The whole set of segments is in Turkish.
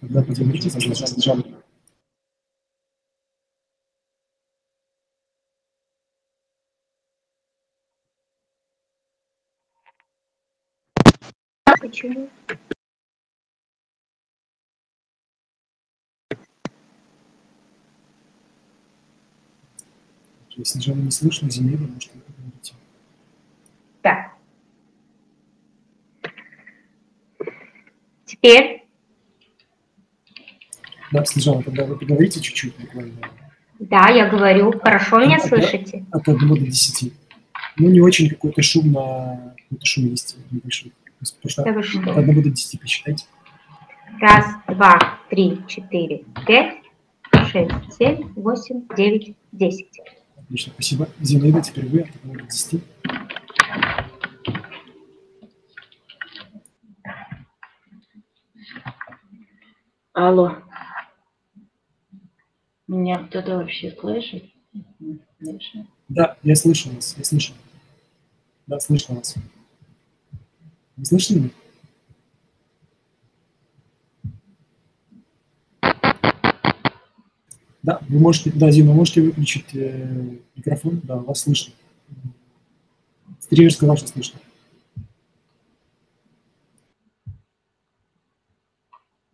Тогда поделитесь, Снежана. Почему? Снежана не слышно, Зинаида, может, вы говорите. Да. Теперь? Да, Снежана, тогда вы поговорите чуть-чуть буквально. Да, я говорю. Хорошо меня слышите? От 1 до 10. Ну, не очень какой-то шум есть небольшой. Потому что от 1 до 10 посчитайте. 1, 2, 3, 4, 5, 6, 7, 8, 9, 10. Отлично, спасибо. Зинаида, теперь вы от 1 до 10. Алло. Меня кто-то вообще слышит? Да, я слышу вас, я слышу. Да, слышно вас. Вы слышите меня? Да, вы можете, да, Зина, можете выключить микрофон, да, вас слышно. Стример сказал, что слышно.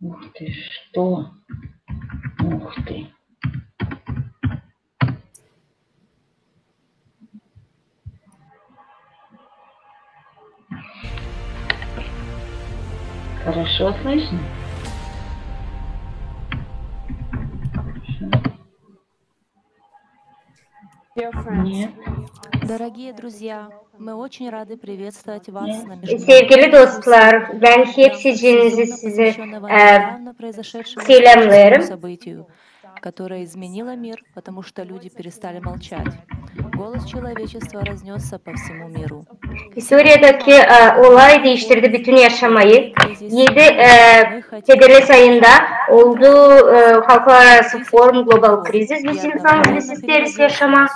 Ух ты, что? Ух ты. Хорошо слышно? Нет. Дорогие друзья, мы очень рады приветствовать вас на Sevgili dostlar, ben hepsinizi size selamlarım. событию, которое изменило мир, потому что люди перестали молчать. Голос человечества разнесся по всему миру. Suriye'deki olay değiştirdi bütün yaşamayı. 7 Federal ayında olduğu halklar arası forum global kriziz. Biz insanız, biz isteriz yaşama.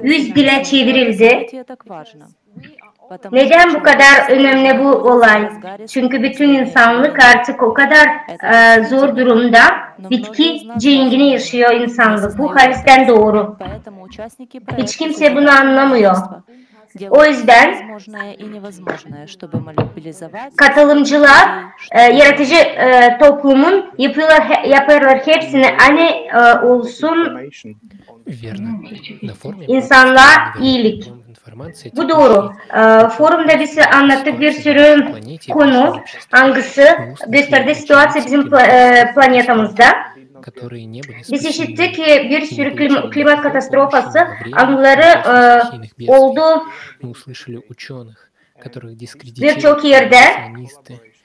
100 dile çevrildi. Neden bu kadar önemli bu olay? Çünkü bütün insanlık artık o kadar zor durumda. Bitki cengini yaşıyor insanlık. Bu haristen doğru. Hiç kimse bunu anlamıyor. O yüzden katılımcılar, yaratıcı toplumun yaparlar hepsini anne olsun, insanlar iyilik. Bu doğru. Forumda bize anlattık bir sürü konu, hangisi gösterdiği situasyon bizim planetamızda. Biz işittik ki bir sürü klimat katastrofası anıları oldu birçok yerde.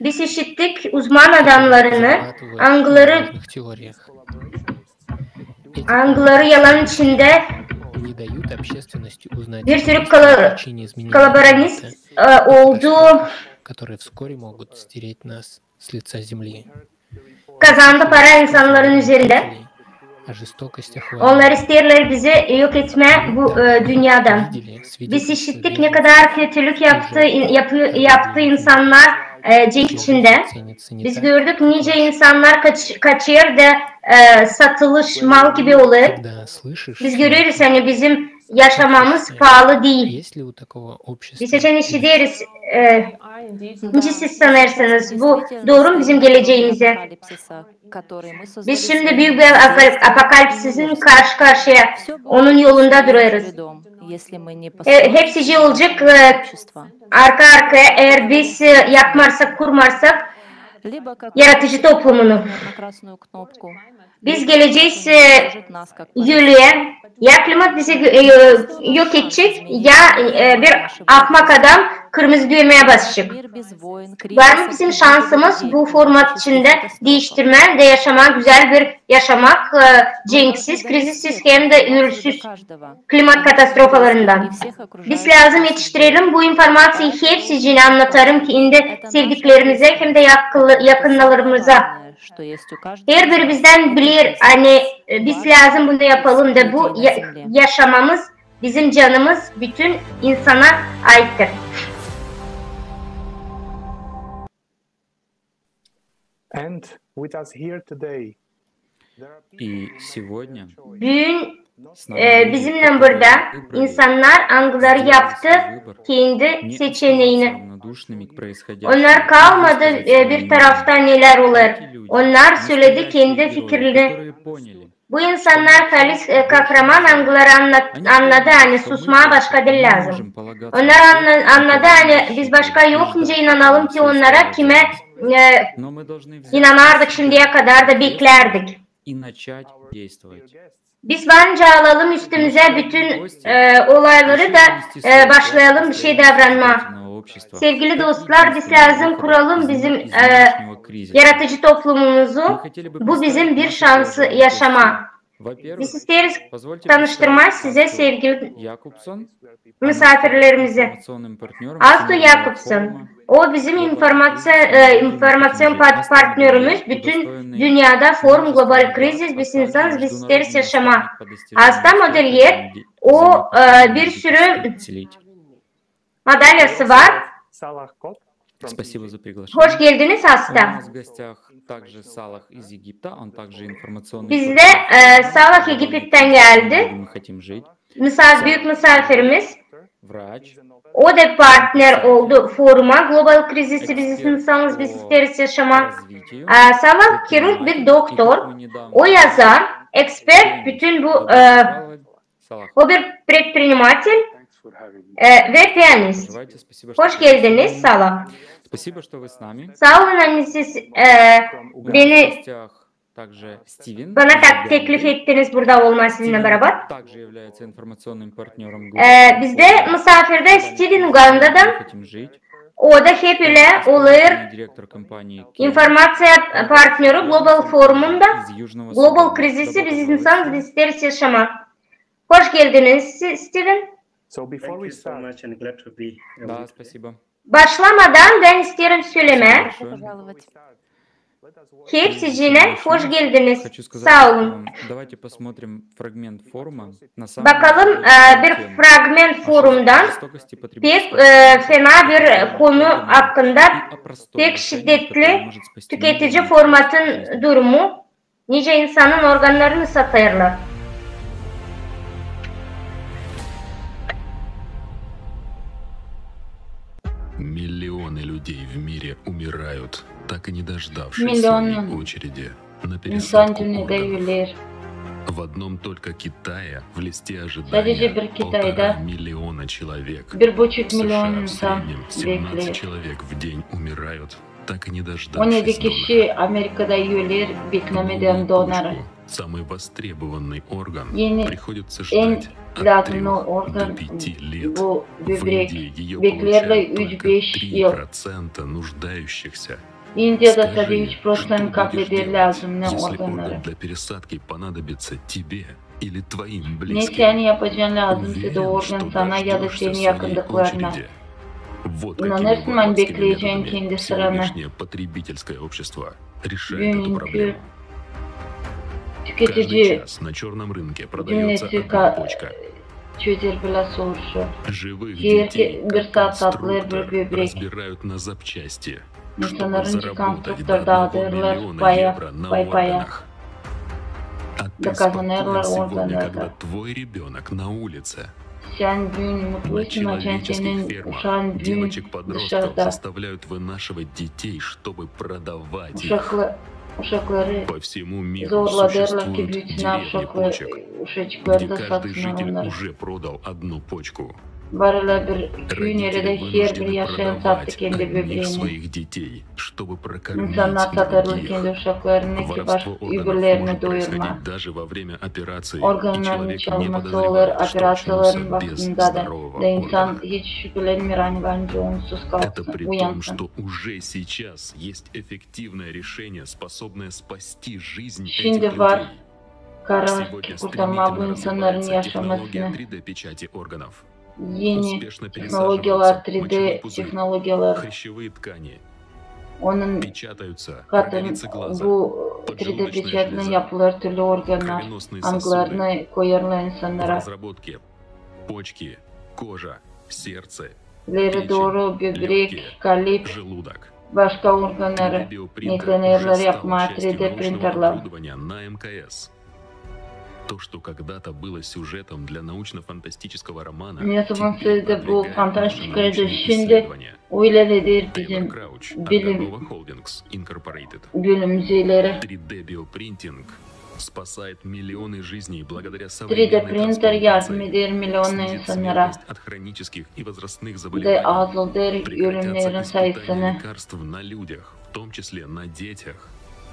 Biz işittik uzman adamlarını, anıları yalan içinde bir sürü kolaboranist oldu. Kazandı para insanların üzerinde. Onlar isterler bizi yok etme bu dünyadan. Biz işittik ne kadar kötülük yaptı insanlar cenk içinde. Biz gördük nice insanlar kaçıyor da satılış mal gibi olur. Biz görüyoruz hani bizim yaşamamız pahalı değil. Biz seçen işi deriz. Nice siz sanırsınız bu doğru mu bizim geleceğimize? Biz şimdi büyük bir apokalipsizin karşı karşıya onun yolunda duruyoruz. Hepsi olacak arka arkaya eğer biz yapmazsak, kurmazsak yaratıcı toplumunu. Biz geleceğiz yürüye. Ya klimat bizi yok edecek ya bir ahmak adam kırmızı düğmeye basacak. Var mı bizim şansımız bu format içinde değiştirme de yaşamak, güzel bir yaşamak, cenksiz, krizsiz hem de ürünsüz klimat katastrofalarından. Biz lazım yetiştirelim bu informasyayı hepsini anlatarım ki indi sevdiklerimize hem de yakınlarımıza. Her biri bizden bilir hani biz lazım bunu yapalım da bu yaşamamız, bizim canımız bütün insana aittir. И сегодня Bugün bizimle burada insanlar algıları yaptı kendi seçeneğini. Onlar kalmadı bir tarafta neler olur. Onlar söyledi kendi fikrini. Bu insanlar Halis kahraman algıları anladı hani susmaya başka dil lazım. Onlar anladı hani biz başka yokmuş inanalım ki onlara kime inanardık şimdiye kadar da beklerdik. Biz bence alalım üstümüze bütün olayları da başlayalım bir şey davranma. Sevgili dostlar biz lazım kuralım bizim yaratıcı toplumumuzu. Bu bizim bir şansı yaşama. Biz isteriz tanıştırmak size sevgili misafirlerimizi. Astu Jakobson. O bizim informasyon partnerimiz. Bütün dünyada forum global krizis biz insanız biz isteriz yaşama. Asta modeliyer. O bir sürü madalyası var. Спасибо за приглашение. Hoş geldiniz У Asta. нас в гостях также Салах из Египта, он также информационный Bizde Salah Egipt'ten geldi. Мы хотим жить. Büyük misafirimiz. Врач, O da partner oldu foruma. Global krizisi biz insanız biz isteriz yaşama. развитию. Salah kirurg bir doktor. O yazar, ekspert bütün bu Салах, o bir предприниматель ve piyanist. давайте, спасибо, что Hoş geldiniz Salah. Спасибо, что вы с нами. Sağ olun hani siz У нас в beni гостях также Стивен. bana из teklif Уганды. ettiniz burada olma sizinle Стивен beraber. также является информационным партнером Bizde misafirde Steven Uganda'dan Мы хотим жить. o da hep ile olur. Директор компании İnformasyon partneri Global Forum'unda из Южного Global Судана. krizisi biz Добро insanız пожаловать. biz isteriz yaşama. Hoş geldiniz Steven. Thank you so much and glad to be Да, with you. спасибо. Başlamadan ben isterim söyleme. Большое. Пожаловать. Hepsine hoş geldiniz. Хочу сказать, Sağ olun. давайте посмотрим фрагмент форума. На самом Bakalım деле, bir тема fragment forumdan жестокости pek потребительского fena bir konu hakkında и о простом pek решении, şiddetli которое может спасти tüketici миллионы formatın жизней. durumu nice insanın organlarını satarlar. Миллионы людей в мире умирают, так и не дождавшись Миллионы. своей очереди на İnsan пересадку dünyada органов. ölür. В одном только Китае в листе Sadece ожидания bir Kitay'da 1,5 миллиона человек. 1,5 В milyon США в insan среднем 17 bekliyor. человек в день умирают, так и не 17 дождавшись донора. kişi Amerika'da ölür beklemeden Головную donarı. почку, самый востребованный орган, Yeni приходится en ждать от 3 lazımlı до organ 5 лет. bu В böbrek. Индии ее Beklerler получают только 3-5 yıl. 3% нуждающихся. Indiya'da sadece Скажи, 3% что kabul будешь eder делать, lazımlı если organları. орган для пересадки понадобится тебе или твоим Ne близким? seni yapacağın lazımsa da Уверен, organ что sana ya da дождешься senin своей yakındıklarına. очереди. Вот İnanırsın какими ben варварскими bekleyeceğin методами kendi sıranı. сегодняшнее потребительское общество решает эту Bugünkü проблему. Каждый tüketici час на черном рынке продается cümlesi одна почка. çözer bile soruşu. Живых Diğer детей, bir как saat satılır конструктор, bir böbrek. разбирают на запчасти, чтобы İnsanların заработать до konstruktör 1 dağıtırlar миллиона paya евро на pay paya. органах. А ты Да kazanırlar спокоен сегодня, organlarda. когда твой ребенок на улице. Sen bugün На mutlusun ama человеческих senin фермах uşağın bugün девочек-подростков dışarıda. заставляют вынашивать детей, чтобы продавать их. Uşakları По всему миру zorladılar ki существуют büyütüne деревни uşaklı, почек, uşakları где da каждый satsınlar житель onları. уже продал одну почку. Varıla bir köyün yerinde Родители her bir вынуждены yaşayan sattı продавать kendi одних böbreğini. своих детей, чтобы прокормить İnsanlar satarlar других. kendi uşaklarını ki Воровство органов öbürlerini может doyurma. происходить даже во время операции, и Organların человек не çalması olur, подозревает, что operasyonların очнулся без vaktinde de. здорового De insan органа. hiç şüphelenmiyor hani bence onsuz Это kalsın, при том, uyansın. что уже сейчас есть эффективное решение, способное спасти жизнь Şimdi этих var людей. karar Сегодня ki kurtarma bu стремительно insanların развивается технология yaşamasını. 3D-печати органов. Yeni Успешно teknolojiler, пересаживаются 3D мочевой пузырь, teknolojiler, хрящевые ткани, onun печатаются katın роговицы глаза, bu 3D поджелудочная pечatine железа, yapılır türlü organlar, кровеносные сосуды, anglarını koyarlar в insanlara. разработке почки, кожа, сердце, İleri doğru böbrek, kalp, желудок, başka organları, 3D-биопринтер nükleerler уже стал yapma, частью 3D научного printerlar. оборудования на МКС. То, что когда-то было сюжетом для научно-фантастического романа, Ne zaman теперь sözde bu продвигает наши fantastik научные şimdi исследования. öyledir Taylor bizim Crouch от bilim Garnova Holdings Incorporated. bölümcüleri. 3D-биопринтинг спасает миллионы жизней благодаря 3D современной printer yardım трансплантации. eder milyonlu Снизит insanlara смертность от хронических и возрастных ve заболеваний. azaldır Прекратятся ölümlerin испытания sayısını лекарств на людях, в том числе на детях.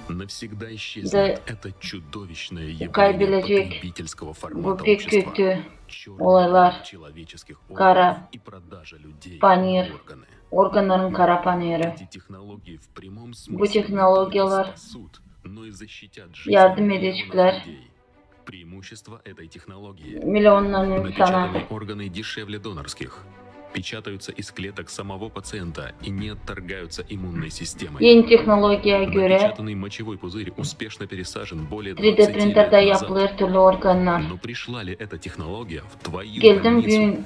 Навсегда Да исчезнет это чудовищное явление kaybelecek потребительского bu формата pek общества. kötü Черный olaylar, рынок человеческих kara органов и продажа людей panir, на органы. organların kara paneri. Эти технологии в прямом Bu смысле не только teknolojiler спасут, но и защитят жизни yardım миллионов edecekler людей. Преимущество этой технологии. milyonların insana. Напечатанные органы дешевле донорских. Печатаются из клеток самого пациента и не отторгаются иммунной системой. Yeni teknolojiye göre Напечатанный мочевой пузырь успешно пересажен более 3D 20 лет printerde назад. yapılır türlü organlar. Но пришла ли эта технология в твою Geldim больницу? gün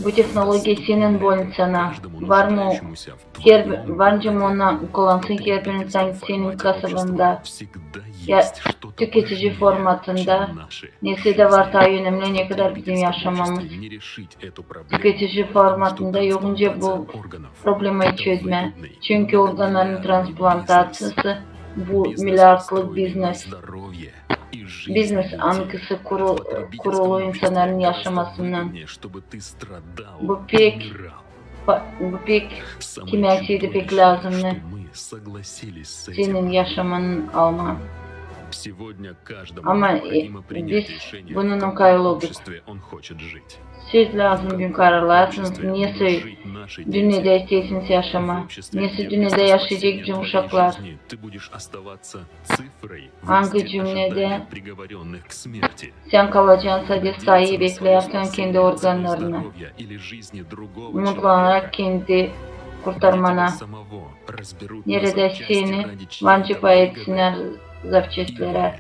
bu teknoloji senin больницana. Каждому Var mı? нуждающемуся в твоем Varınca mı городе. ona kullansın ki В insan потребительском senin формате kasabında общества всегда ya есть что-то tüketici важнее, formatında чем наши nesi de var жизни. daha önemli ne В kadar bizim потребительском yaşamamız. обществе не решить эту проблему, Tüketici потому что formatında yokunca bu трансплантация органов problemi это çözme. выгодный, Çünkü organların многомиллиардный transplantasyası bu Бизнес, milyarlık построенный на biznes. здоровье и жизни Biznes людей. anıkısı В kurulu потребительском insanların обществе гораздо yaşamasından. выгоднее, чтобы ты страдал Bu и pek умирал. bu pek Самое kimyasıydı pek чудовищное, lazımdı. что мы согласились с Senin этим. yaşamanın alma. Сегодня каждому Ama необходимо принять biz решение, в bunun каком kayıl olduk. обществе он хочет жить. Söz lazım gün kararlarsınız. обществе Niye будут söz? жить наши Dünyada дети. isteysiniz В yaşama. обществе, Nesi где dünyada вместо yaşayacak спасения bizim твоей uşaklar. жизни ты будешь оставаться цифрой в Hangi листе cümlede ожидания приговоренных к смерти. sen kalacaksın sadece Надеяться sayıyı на свое beklerken спасение, kendi свое organlarını. здоровье или жизни другого Umutlanarak человека, kendi где тебя kurtarmana. самого разберут на Nerede запчасти seni ради чьей-то vancipa выгоды, etsinler zavçetlere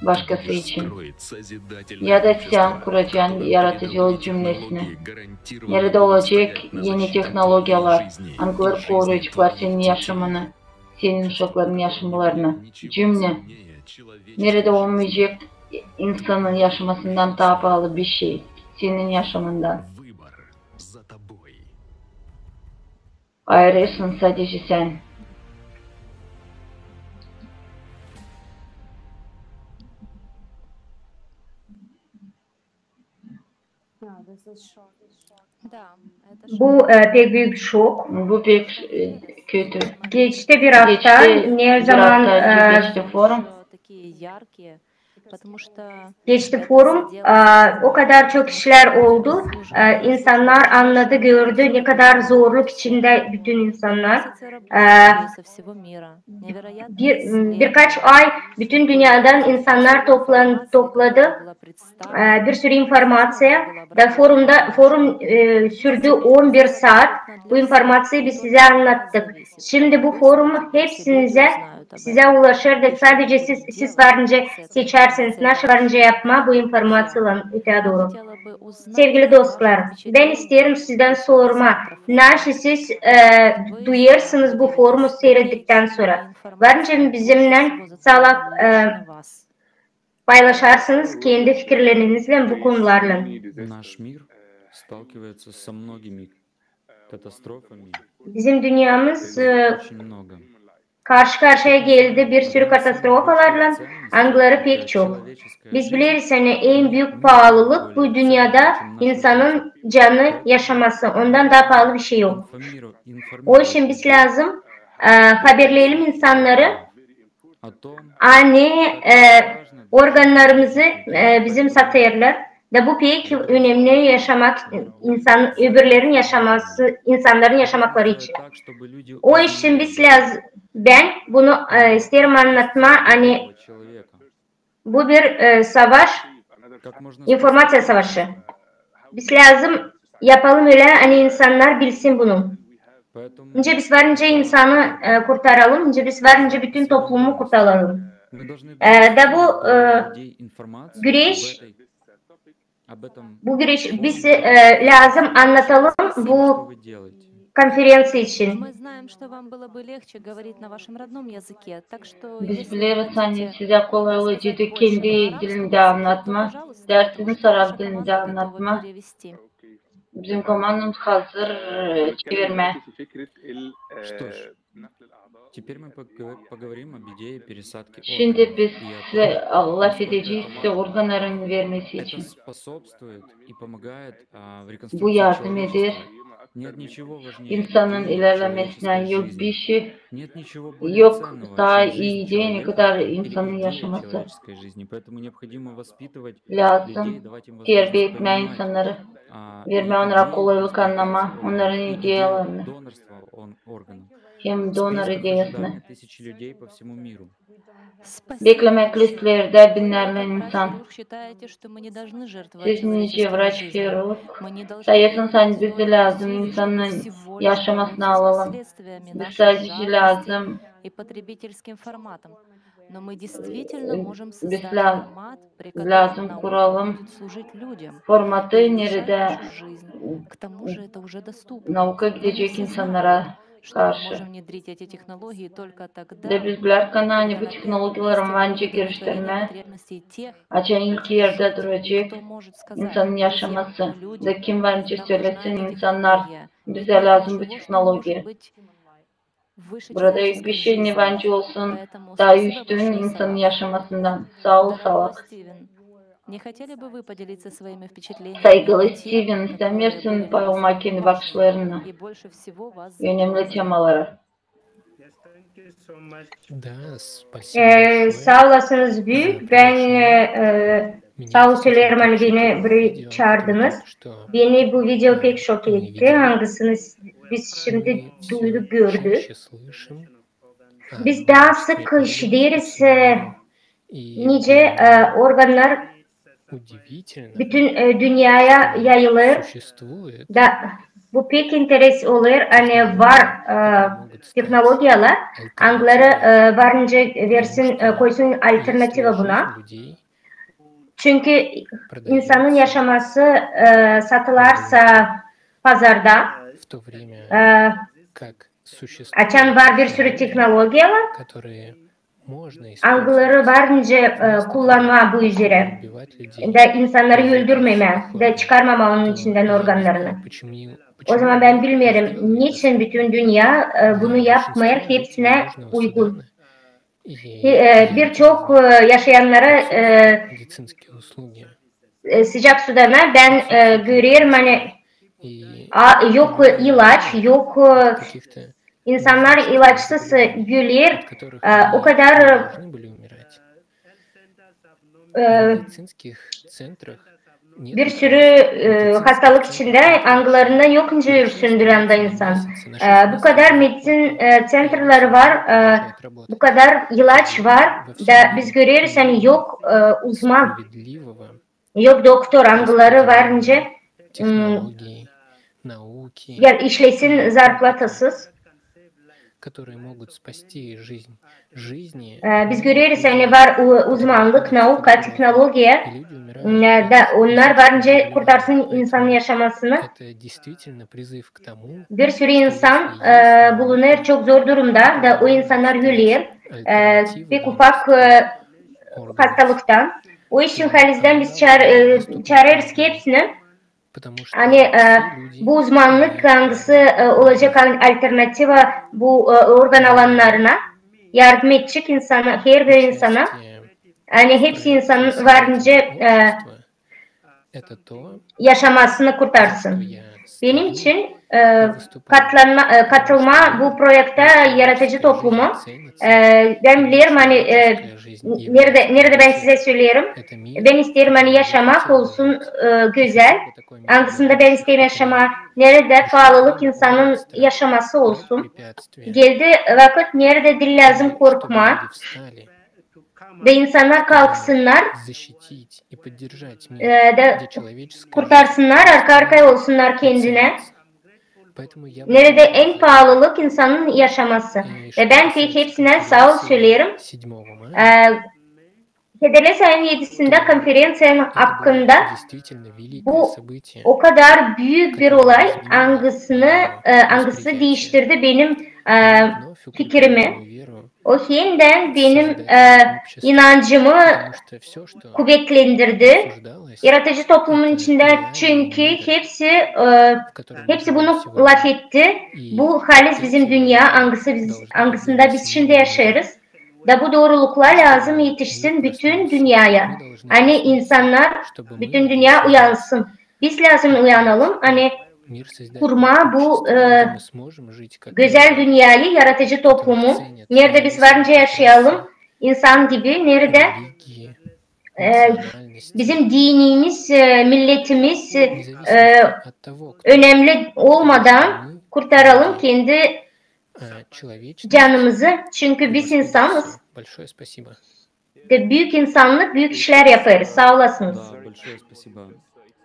ты başkası будешь için. строить созидательное Ya da общество, sen kuracaksın которое yaratıcılık передовые cümlesini. технологии гарантированно Nerede будут olacak стоять на yeni защите teknolojiler, твоей жизни и anıkları жизни koruyacaklar твоих senin детей. yaşamını, senin uşakların yaşamalarını. Ничего Cümle, ценнее человеческой nerede жизни. olmayacak insanın yaşamasından daha pahalı bir şey. Senin yaşamından. Выбор за тобой. Ayrısın sadece sen. Да, это Bu pek büyük şok. Bu pek kötü. Geçti bir hafta. Geçti Ne bir zaman hafta geçti forum. такие яркие, потому что geçti это forum. задело O kadar çok kişiler oldu. İnsanlar anladı, gördü ne kadar zorluk içinde bütün insanlar. месяцы работали со всего мира. Невероятные Birkaç ay bütün dünyadan insanlar topladı. Bir sürü informasya da forum sürdü 11 saat. Bu informasyayı biz size anlattık. Şimdi bu forumu hepsinize size ulaşır da sadece siz varınca seçersiniz. Nasıl varınca yapma bu informasyonla öteye doğru. Sevgili dostlar, ben isterim sizden sorma. Nasıl siz duyarsınız bu forumu seyrettikten sonra? Varınca bizimle sağlık paylaşarsınız kendi fikirlerinizle bu konularla. Наш мир сталкивается со многими катастрофами. Bizim dünyamız Очень много. karşı karşıya geldi bir sürü katastrofalarla, angları pek çok. Biz biliriz hani en büyük pahalılık bu dünyada insanın canı yaşaması. Ondan daha pahalı bir şey yok. O için biz lazım haberleyelim insanları. Hani organlarımızı bizim satırlar. Da bu pek önemli yaşamak, öbürlerin yaşaması, insanların yaşamakları için. O için biz lazım, ben bunu isterim anlatma, hani bu bir savaş, informasyon savaşı. Biz lazım yapalım öyle, hani insanlar bilsin bunu. Önce biz varınca insanı kurtaralım, önce biz varınca bütün toplumu kurtaralım. Da bu güreş, biz lazım anlatalım bu konferansı için. Мы знаем, что вам было бы легче говорить на вашем родном языке, так что Biz если biliyoruz вы hani хотите size kolay рассказать olacak больше kendi на арабском dilinde языке, то, anlatma. пожалуйста, Dersini потому что Arap наша dilinde команда готова anlatma. перевести. Bizim komandamız hazır çevirme. Что ж, теперь мы поговорим об идее пересадки Şimdi biz органов и о size том, laf насколько edeceğiz это size важно. organların vermesi Это için. способствует и помогает в Bu реконструкции yardım eder. человечества. Нет nичего важнее İnsanın идеи ilerlemesinden человеческой yok жизни. bir şey Нет nичего более yok ценного, daha чем жизнь iyi değil ne человека kadar или insanın идея yaşaması человеческой жизни. Поэтому необходимо воспитывать людей, lazım. давать им Terbiye возможность etme понимать insanları, и verme onlara идею kolaylık anlama, трансплантации onların органов, и идею ideyalarını, донорства органов. hem В donor списках ideyasını. ожидания tысячи людей по всему миру. Спасибо Beklemek большое. listelerde Вы, binlerle как insan. врач-хирург, считаете, что мы не должны жертвовать Siz nice человеческими vraç жизнями. хirurg Мы не должны sayıyorsunuz принимать hani bize столько lazım усилий, чтобы insanın всего лишь yaşamasını бороться с alalım. последствиями Biz нашей sadece жадности lazım, и потребительским форматом. Но мы действительно можем biz создать формат, при котором lazım наука kuralım. будет служить людям и Formatı улучшать nerede нашу жизнь. К тому же это уже доступно. nauka Но не gidecek все insanlara знают, что мы karşı. можем внедрить эти технологии только De тогда, biz bilərkən hani когда bu на первом texnologiyaların месте bence будет удовлетворение girişlərine потребностей тех, açan кто ilk хочет yerde жить и duracak кто может сказать: insanın друзья, yaşaması. мы люди, De kim bence нам нужна söylesin эта insanlar технология. Ведь bize нет lazım bu ничего, что может teknoloji. быть выше Burada bir человеческой şey ne жизни. bence olsun Поэтому daha спасибо üstün большое, insanın Салах. yaşamasından. Sağ ol Дорогой Salak. Стивен, не хотели бы вы поделиться своими впечатлениями Saygılı о теме, Steven, которые ister были misin для вас paylaşmak kendi важными bakışlarını и больше всего вас önemli задели? temalara? Yes, thank you so much. Да, спасибо большое Sağ olasınız за büyük. Ben приглашение. Меня sağ ol действительно söylerim hani beni впечатлило buraya видео, которое çağırdınız. только что Beni bu video pek şok мы etti. видели. Hangisini biz şimdi Мы все duyduk, gördük. чаще слышим о Biz daha множестве sık органов işleriz по всему миру. И nice organlar удивительно, bütün dünyaya что yayılır. существует Da bu pek interes olur. Hani var которые могут стать teknolojiyalar. Angları альтернативой, varınca потому versin, что koysun если alternativa buna. жизнь людей Çünkü insanın продается yaşaması satılarsa pazarda в то время, как açan существуют var bir sürü технологии, teknolojiyalar. которые можно Angları использовать varınca kullanma bu üzere. убивать людей, Da insanları из этих öldürmeme, da organов, çıkarmama onun то içinden я не organlarını. знаю, почему O zaman мы ben не bilmiyorum сделали niçin доступным bütün dünya bunu для yapmıyor, большинства жителей hepsine Южного uygun. Судана. И я Birçok обязан yaşayanlara обслуживать медицинские услуги. sıcak sudana ben görüyorum hani И yok люди ilaç, yok от каких-то insanlar неизлечимых ilaçsız заболеваний, gülüyor. от которых O они kadar не должны были умирать. В медицинских центрах нет bir sürü лекарств. В hastalık медицинских içinde центрах anglarında yokunca врачи sündüren de остаются на insan. месяцы, на 6 Bu месяцев kadar без medicin зарплаты. centerları var, Продолжают bu работать. kadar ilaç var Во всем da biz мире görüyoruz hani yok uzman, справедливого yok doktor angları varınca технологий, науки, gel işlesin zarplatasız. которые могут спасти жизни Biz многих görüyoruz hani людей, var которые uzmanlık, находятся nauka, под угрозой. teknolojiye И люди умирают da от onlar различных varınca заболеваний. kurtarsın insanın Поэтому yaşamasını. это действительно призыв к тому, Bir sürü что insan если есть bulunur наука, çok zor durumda da которая o может insanlar стать ölüyor pek альтернативой ufak органов, hastalıktan. O için halizden biz она будет доступна çağırırız ki каждому. hepsini Потому что hani все люди bu uzmanlık имеют hangisi право на olacak жизнь. alternativa bu organ alanlarına yardım edecek insana, her bir insana. Участие Hani в hepsi проекте insanın varınca создателя общества — это то, yaşamasını за что kurtarsın. я Benim стою için и wыступаю. katılma bu projekte yaratıcı Человеческая toplumu. жизнь ценится. Ben biliyorum hani Человеческая жизнь nerede ben size söylüyorum. это mир, Ben isterim hani который я yaşamak хотел бы olsun жить. güzel. Хотел бы такой мир для Hangisinde ben будущих isterim yaşama, поколений. nerede Пришло pahalılık время insanın убрать страх, yaşaması убрать olsun. препятствия, Geldi vakit nerede dil lazım и чтобы korkma люди встали, ve insanlar чтобы kalksınlar защитить и поддержать мир, da где человеческая жизнь kurtarsınlar, arka arkaya olsunlar и kendine. ценится. Поэтому я Nerede благодарю en за это. pahalılık insanın yaşaması. И Ve что ben pek касается hepsine sağ ol конференции söylerim. 7 мая, Kedeles ayın 7'sinde konferansiyanın Это было hakkında действительно великое bu событие, o kadar büyük bir которое olay изменило algısı восприятие. değiştirdi benim И вновь укрепило fikrimi. мою веру O yeniden в benim созидательное общество, inancımı потому что все, что kuvvetlendirdi. обсуждалось, Yaratıcı toplumun это içinde реальные çünkü миры, hepsi в котором мы hepsi живем bunu сегодня. laf etti. И Bu halis bizim эти dünya миры должны быть angısında biz донесены şimdi миру. yaşarız. Da bu doğruluklar Чтобы lazım мир yetişsin bütün проснулся. dünyaya. Мы должны Hani проснуться, insanlar, чтобы мы bütün могли dünya создать uyansın. Biz lazım опять uyanalım. Hani мир создательного kurma bu общества, где мы sможем жить как güzel люди, dünyayı, yaratıcı которых toplumu, ценят nerede biz независимо varınca от yaşayalım, расы, insan gibi, nerede религии, национальности, bizim dinimiz, milletimiz вне зависимости от того, кто, önemli потому olmadan что мы, kurtaralım люди, kendi человечность, canımızı. Çünkü biz превосходит insanız. все. Большое спасибо. De büyük insanlık, büyük işler yaparız. Sağ olasınız. Да, большое спасибо.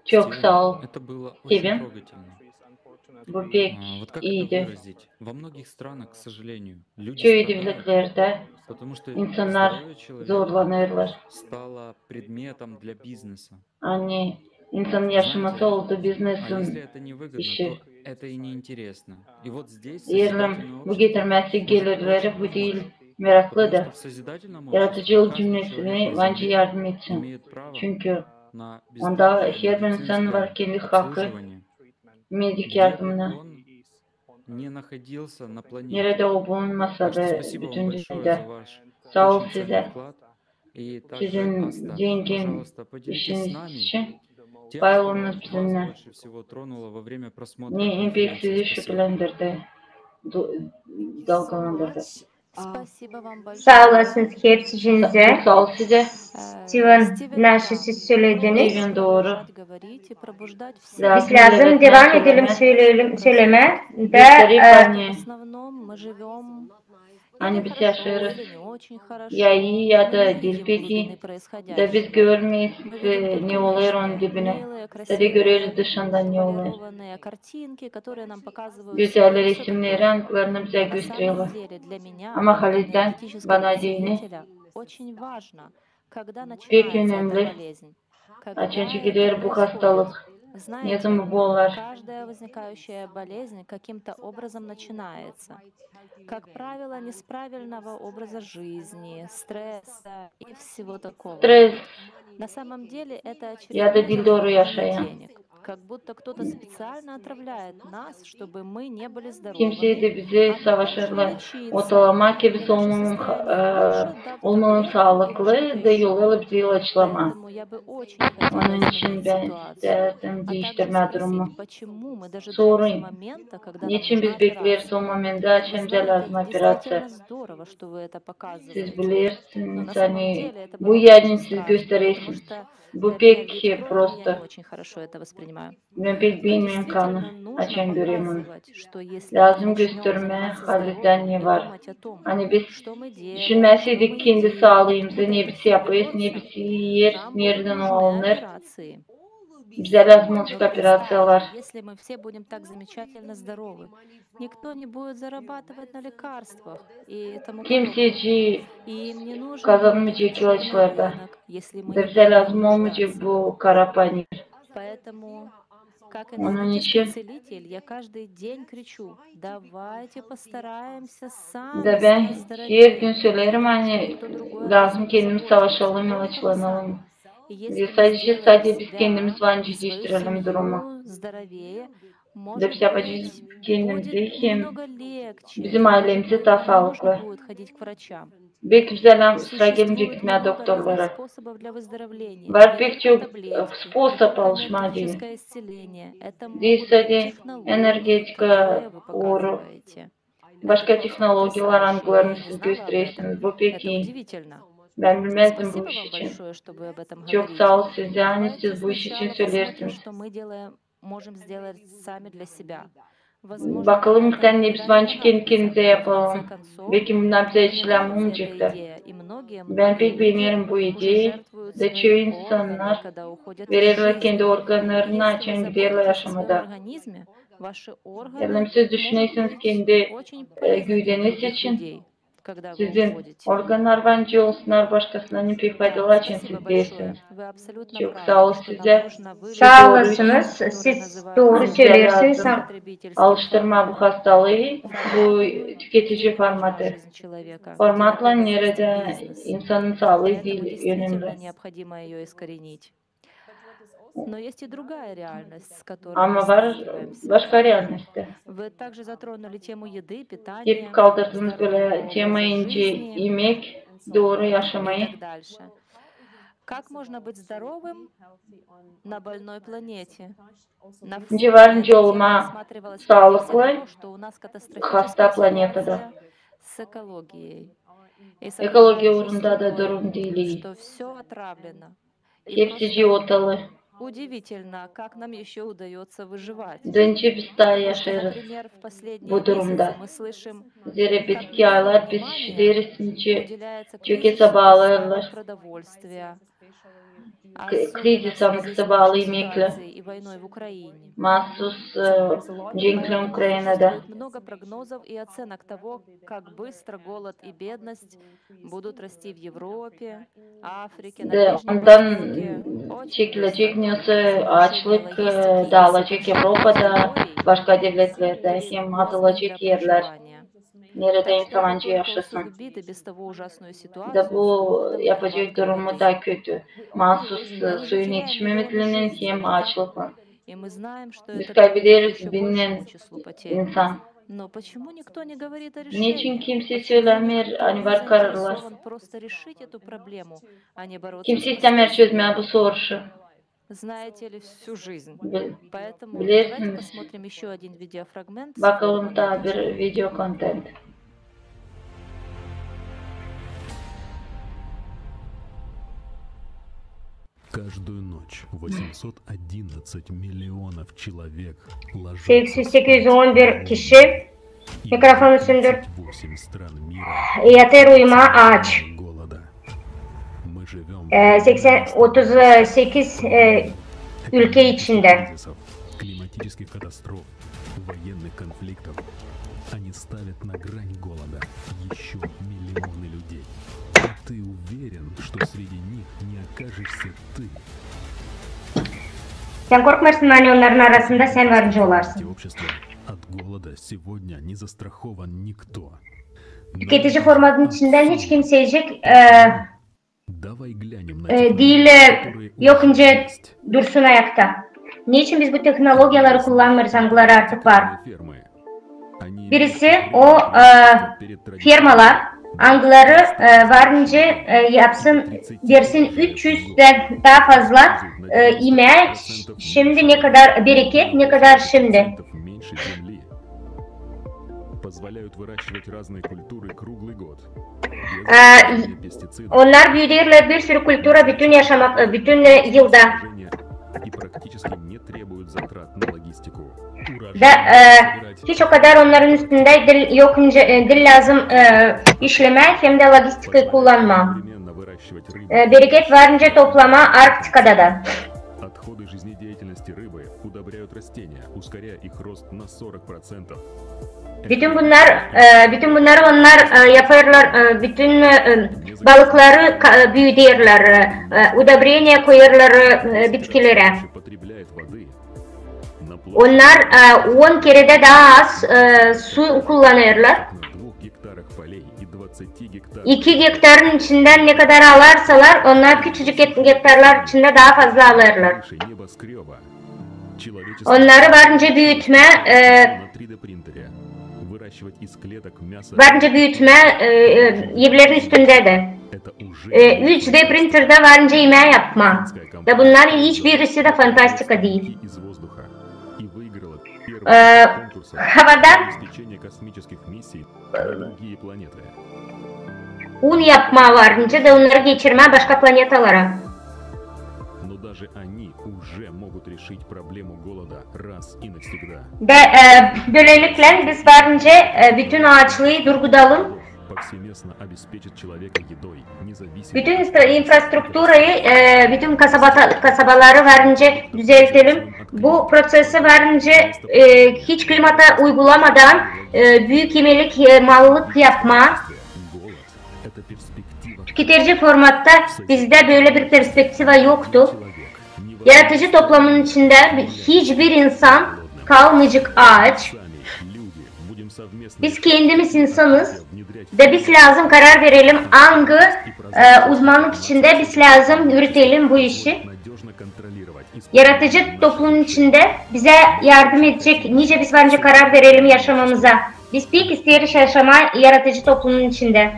Çok Стивен, sağ ol. это было очень Стивен. трогательно. Bu pek Вот как это iyiydi. выразить? Во многих странах, к сожалению, люди Köy страдают, devletlerde потому что insanlar здоровье человека zorlanırlar. стало предметом для бизнеса. Hani insanın yaşaması oldu А если biznesin это не выгодно, işi. то это и не интересно. И вот здесь Diyelim созидательное bu общество getirmesi может gelirleri очень bu değil, помочь. Потому meraklıdır. что в sозидательном обществе Yaratıcı каждый cümlesini человек на bence Земле yardım etsin. имеет право Çünkü на onda бесплатное her bir insanın var медицинское kendi hakkı, обслуживание, medik где бы yardımına. он не naходился на планете. Nerede o bulunmasa Так что da спасибо вам bütün большое dünyada. за ваш Sağ ol очень size. ценный вклад. И также, Sizin Аста, zengin пожалуйста, поделитесь с işiniz нами için тем, paylaşınız что вас bizimle. больше всего tронуло во время просмотра Ne pek конференции. sizi Спасибо. şüphelendirdi, dalgalandırdı. Спасибо вам Sağ большое. olasınız hepsinize. Çok sağ ol size. Steven, Steven, nasıl да, siz söylediniz? Steven doğru. продолжать говорить и пробуждать всех. Lazım Biz lazım evet, devam ben edelim söyleme. söyleme. Gösterip Da hani В основном мы живем hani или biz хорошо, yaşarız. или не очень хорошо. Ya iyi ya Мы da не değil видим peki. глубины Da происходящего. biz görmeyiz Мы видим только ne oluyor onun внешние, dibine. милые, Da görürüz красивые, dışında ne oluyor. полированные картинки, которые нам показывают Güzel свет и всё resimleri, такое. renklerini bize Но на самом gösteriyorlar. деле для меня, Ama как Halil'den энергетического bana dini целителя, очень важно, когда pek начинается эта önemli. болезнь. Когда Açıkça это gider bu происходит. hastalık. Ne Знаете, zaman bu olar? каждая возникающая болезнь каким-то образом начинается. Как правило, не с правильного образа жизни, стресса и всего такого. Stres На самом деле это ya da очередное dil doğru заработание yaşayan. денег. Как будто кто-то специально отравляет нас, чтобы мы не были Kimseyi здоровыми, de bize а потом savaşırlar. лечиться. Ortalama ki И biz наше olmanın, состояние лучше, да, в olmanın таблетки или sağlıklı что-то da еще. yol alıp ilaçlama. Поэтому я бы очень хотела Onun için изменить ben ситуацию. isterdim А также değiştirme durumu. спросить, почему мы дожидаемся Sorayım. момента, когда нам Niçin нужна biz bekleriz o операция. momenta Вы açımca знаете, lazım это operasyon. действительно здорово, что вы это Siz показываете. Но bilirsiniz на самом hani деле это bu бывает yani очень siz страшно, потому gösterirsiniz. что Bu для меня pek вид крови я не prosto. очень хорошо это воспринимаю. Ben pek Но bilmiyorum kanı. действительно нужно Açan göreyim onu. показывать, что если мы Lazım начнем gösterme заниматься Halil'den здоровьем ne и var? думать о том, Hani biz что мы делаем, что düşünmeseydik мы kendi едим, sağlığımızı откуда ne это biz все yapıyoruz, ne берется, biz yer, нам будут nereden o нужны alınır. операции. Bize lazım olacak Но operasyonlar. представьте, если мы все будем так замечательно здоровы, никто не будет зарабатывать на лекарствах и тому подобное. Kimseci И им не нужен будет kazanmayacak этот черный ilaçlarda. рынок, если мы Da не bize будем lazım olmayacak нуждаться. bu kara panir. Поэтому, как Onun энергетический için целитель, я каждый день кричу: давайте постараемся сами da ben стать her gün здоровее, söylerim что hani никто другой о нас lazım не kendimiz позаботился, savaşalım, только мы ilaçlanalım. сами. И Diye если мы sadece сделаем biz себя kendimiz и bence свою değiştirelim durumu. семью здоровее, Da может biz yapacağız быть, kendimizi будет hem немного lегче, bizim и, может ailemize быть, daha нам не нужно sağlıklı. будет ходить к врачам. Belki bize sıra Существует gelince gitmeye много разных doktorlara. способов для выздоровления. Var Не pek только çok таблетки, не способ только alışma değil. энергетическое исцеление. Это могут Değilse быть de технологии, energetika которые вы uğru показываете. Это başka просто teknolojiler потрясающе. anglarını Я не siz знала об этом. gösterirsiniz. Bu pek Это iyi. удивительно. Ben bilmezdim bu Спасибо iş вам için. большое, что вы об этом Çok говорите. sağ ol size. Hani Давайте siz bu iş için сначала посмотрим, söylersiniz. что мы можем сделать сами для себя. Возможно, Bakalım нам это sen ne никогда biz не bence kendi понадобится, kendimize но в yapalım. конце концов Belki bundan bize мне işlem нравится эта olmayacak da. идея, и Ben многие pek люди beğeniyorum bu уже ideyi. жертвуют Da свои çoğu органы, insanlar когда uходят из verirler kendi жизни. organlarını Если вы açan giderler заботитесь о своем yaşamada. организме, ваши органы, Yani siz может düşünüyorsunuz быть, kendi очень полезны для güdeniz других için. людей. когда вы Sizin уходите. organlar bence olsunlar başkasından pek faydalı için Спасибо siz большое. değilsiniz. Вы абсолютно Çok правы, sağ ol что size. нам нужно вылечить Sağ doğru olasınız. который Siz называется doğru Bize söylüyorsunuz. lazım. Alıştırma bu hastalığı, bu tüketici formatı. жизнь человека. Formatla Это nerede бизнес. insanın sağlığı Поэтому değil действительно önemli. необходимо ее искоренить. Но есть и другая реальность, с которой мы Ama var сталкиваемся. başka realiste. Вы также затронули тему еды, питания, Hep kaldırdığımız böyle здорового образа temayınca жизни yemek, doğru и yaşamayı. так дальше. Как можно быть здоровым на больной планете? На фоне Önce varınca этой темы olma рассматривалась sağlıklı позиция того, что у нас катастрофическая hasta planetada. ситуация с экологией. И Ekoloji соблюдающий uğrunda da собой, durum değil. что все отравлено. И Hepsi просто civatalı. удивительно, как нам еще удается выживать. Dönce biz daha Потому что, yaşarız например, в последние bu durumda. месяцы мы слышим, Zira как bitki много aylar biz внимания derisince уделяется çok кризису hesaba поставок alırlar. продовольствия, Krizi особенно в связи с sanıksa нынешней bağlı yemekle. ситуацией и войной в Украине. Mahsus cenkle Поэтому Ukrayna'da. существует много прогнозов и оценок того, как быстро голод и бедность будут расти в Европе, Африке, на De Ближнем ondan Востоке. Очень çekilecek быстро, nüsa только из-за açlık нарушения логистики и dağılacak сокращения Avrupa'da, территорий, başka devletlerde hem пригодных azalacak для yerler. проживания. Nerede Так что insan это anca только yaşasın. усугубит и без того ужасную Da ситуацию с bu голодом и yapacak нехваткой durumu воды. da kötü. Mahsus Мы уже suyun теряем миллионы yetişmemesinin жизней, hem не так açlıkla. ли? И мы знаем, что Biz это приведет к kaybederiz еще binen большему числу потерь. insan. Но почему никто не говорит о Niçin решении? kimse Почему söylemir, никто hani не var kararlar. заинтересован просто решить эту проблему, а не бороться с Kimse istemer çözmeye bu последствиями? soruşu. Знаете ли, всю жизнь. Поэтому давайте Bilirsiniz. посмотрим еще один видеофрагмент с Bakalım форума на da эту bir тему. video content. Каждую ночь 811 миллионов человек ложатся 811 kişi mikrofonu söndür. 38 стран мира Yeter uyuma aç. голода. Мы живем 38 ülke içinde. кризисов, климатических катастроф, военных конфликтов. Они ставят на грань голода еще миллионы людей. А ты уверен, что среди них не окажешься ты? Sen korkmarsın, hani onların arasında sen varınca olarsın. Общество от голода сегодня не застрахован никто. Tüketici formatın içinden hiç kimsecik Давай глянем на değil, технологии, yok которые ince уже есть. dursun ayakta. Niçin biz bu teknolojileri kullanmıyoruz? Hangileri artık var? Фермы. Они Birisi o перед традицией. firmalar hangileri varınca yapsın dersin 300'den daha fazla yemek, şimdi ne kadar bereket, ne kadar şimdi. Меньше земли. Позволяют выращивать разные культуры круглый год. Без пестицидов. Onlar büyüdürler bir sürü kültüre bütün yaşamak, bütün yılda. И практически не требуют затрат на логистику. Da hiç o kadar onların üstünde dil yok, dil lazım işlemek hem de logistiki kullanma. Одновременно выращивать рыбу. Bereket varınca toplama Arktika'da da. Отходы жизнедеятельности рыбы удобряют растения, ускоряя их рост на 40%. Bütün bunları onlar yaparlar, bütün balıkları büyütürler, udabriyene koyarlar bitkilere. Потребляет воды на площадь Onlar 10 kerede daha az su kullanırlar. на 2 гектарах полей и 20 гектарах 2 hektarın içinden ne kadar alırsalar, onlar küçücük hektarlar içinde daha fazla alırlar. крыши небоскреба. Человечество Onları varınca büyütme, на 3D принтере. Vыращивать из клеток мясо varınca büyütme evlerin üstünde de. это уже 3D printer'da varınca yemeği yapma. Ve bunların hiçbirisi de fantastika değil. из воздуха и выиграла первый конкурс Havadan обеспечения космических миссий на другие планеты. un yapma varınca da onları geçirme başka planetalara. Но даже они уже могут решить проблему голода раз и навсегда. Ve böylelikle biz varınca bütün ağaçlığı durgudalım. Повсеместно обеспечит человека едой, независимо Bütün infrastruktürayı, bütün kasabaları varınca düzeltelim. Bu prosesi varınca hiç klimata uygulamadan büyük yemelik, mallık yapma. Tüketici formatta bizde böyle bir perspektiva yoktu. Yaratıcı toplumun içinde hiçbir insan kalmayacak ağaç. Biz kendimiz insanız ve biz lazım karar verelim hangi uzmanlık içinde biz lazım yürütelim bu işi. Yaratıcı toplumun içinde bize yardım edecek nice biz bence karar verelim yaşamamıza. Biz pek isteriz yaşama yaratıcı toplumun içinde.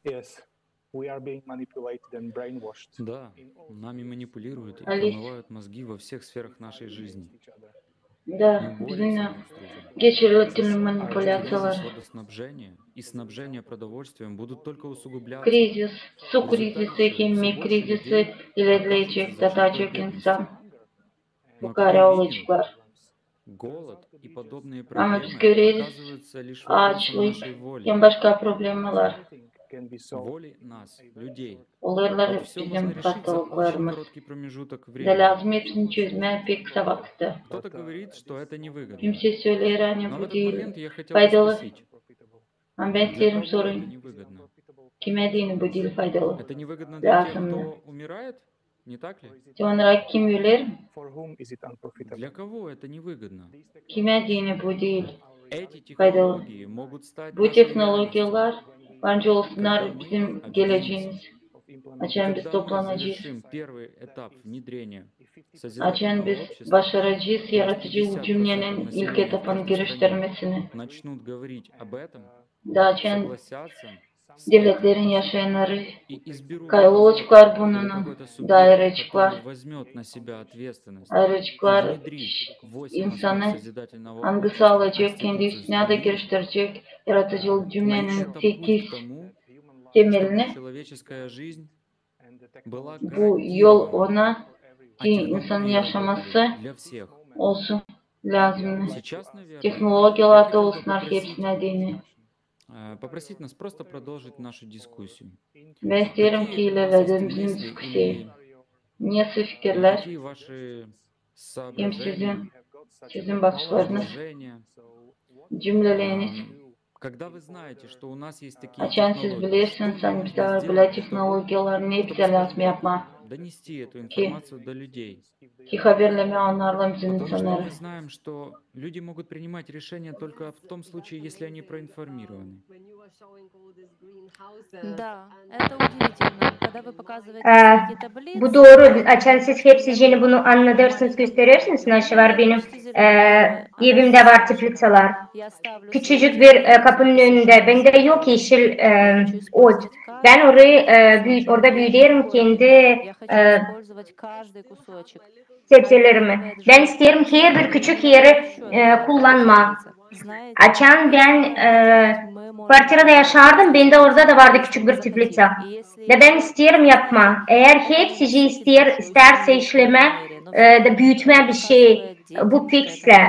Yes, we are being manipulated and brainwashed. Да, нами манипулируют и промывают мозги во всех сферах нашей жизни. Да, bizimle geçiriyor tüm manipülasyalar. Водоснабжение и снабжение продовольствием будут только усугубляться. Kriz, su krizi, kimya krizi ilerleyecek, daha çok insan bu kadar olacaklar. Голод и подобные Ama biz проблемы görüyoruz оказываются лишь вопросом ağaçlık, нашей воли. hem başka problemler var. Воли нас, людей. Olurlar Это все bizim можно решить за очень hastalıklarımız. короткий промежуток De времени. lazım hepsini çözmeye pek kısa vakitte. Кто-то говорит, что это невыгодно. Kimse söyler hani Но в bu этот değil, момент я хотел бы faydalı. спросить, Ama ben для isterim кого это sorayım. невыгодно? Kime değil bu değil faydalı? Это невыгодно для тех, Lazım mı? кто умирает, не так ли? Sonra kim öler? For whom is it unprofitable? Для кого это невыгодно? Kime dini bu değil. Эти Faydalı. технологии могут стать Bu нашей реальностью, teknolojiler bence olsunlar когда мы bizim объединимся. geleceğimiz. И Açan biz когда мы toplanacağız. завершим первый этап внедрения Açan созидательного biz общества, başaracağız yaratıcı cümlenin ilk etapını geliştirmesini. начнут говорить об этом, Da açan согласятся с этим devletlerin yaşayanları и изберут kayılı olacaklar bunun, или какой-то daire субъект, çıklar. который возьмет на себя ответственность и Ayrıcıklar внедрит 8 insanı основ созидательного hangisi общества в alacak, kendi Конституцию üstüne de страны. geliştirecek yaratıcı cümlenin Это путь 8 к тому, temelini. чтобы человеческая жизнь была Bu yol гарантирована, ona а ki insanın технологии yaşaması работали для всех. olsun lazım. Сейчас, наверное, я Teknolojiler de хотел бы olsunlar попросить, hepsine dini. попросить нас просто продолжить нашу дискуссию. Ben isterim ki Какие у вас есть ilerledim bizim мысли diskusiyi. или Nasıl fikirler? какие ваши Hem соображения, sizin bakışlarınız, предложения? cümleleriniz. Когда вы знаете, что у нас есть такие Açan siz технологии, bilirsiniz, что вы hani можете bizde var сделать böyle для того, teknolojiler ne чтобы, bize lazım скажем yapma. так, донести эту Ki, информацию до людей? ki haberleme onlarla bizim Потому что insanları. мы знаем, что люди могут принимать решения только в том случае, если они проинформированы. Да, это удивительно. Когда вы показываете Ee, всякие таблицы, Bu doğru. Açan siz hepsi yeni bunu anlatırsınız, gösterirsiniz. Naşı var benim. Evimde var tıplıksalar. я ставлю Küçücük bir kapının önünde. Bende yok yeşil ot. Ben orayı orada büyüterim kendi я хочу использовать каждый кусочек. sebzelerimi. Ben isterim her bir küçük yeri kullanma. Знаете, Açan ben мы можем partide yaşardım. Bende orada da vardı küçük bir tıplıksa. И если Ve ben isterim yapma. Eğer hepsi isterse işleme de büyütme bir şey bu piksle.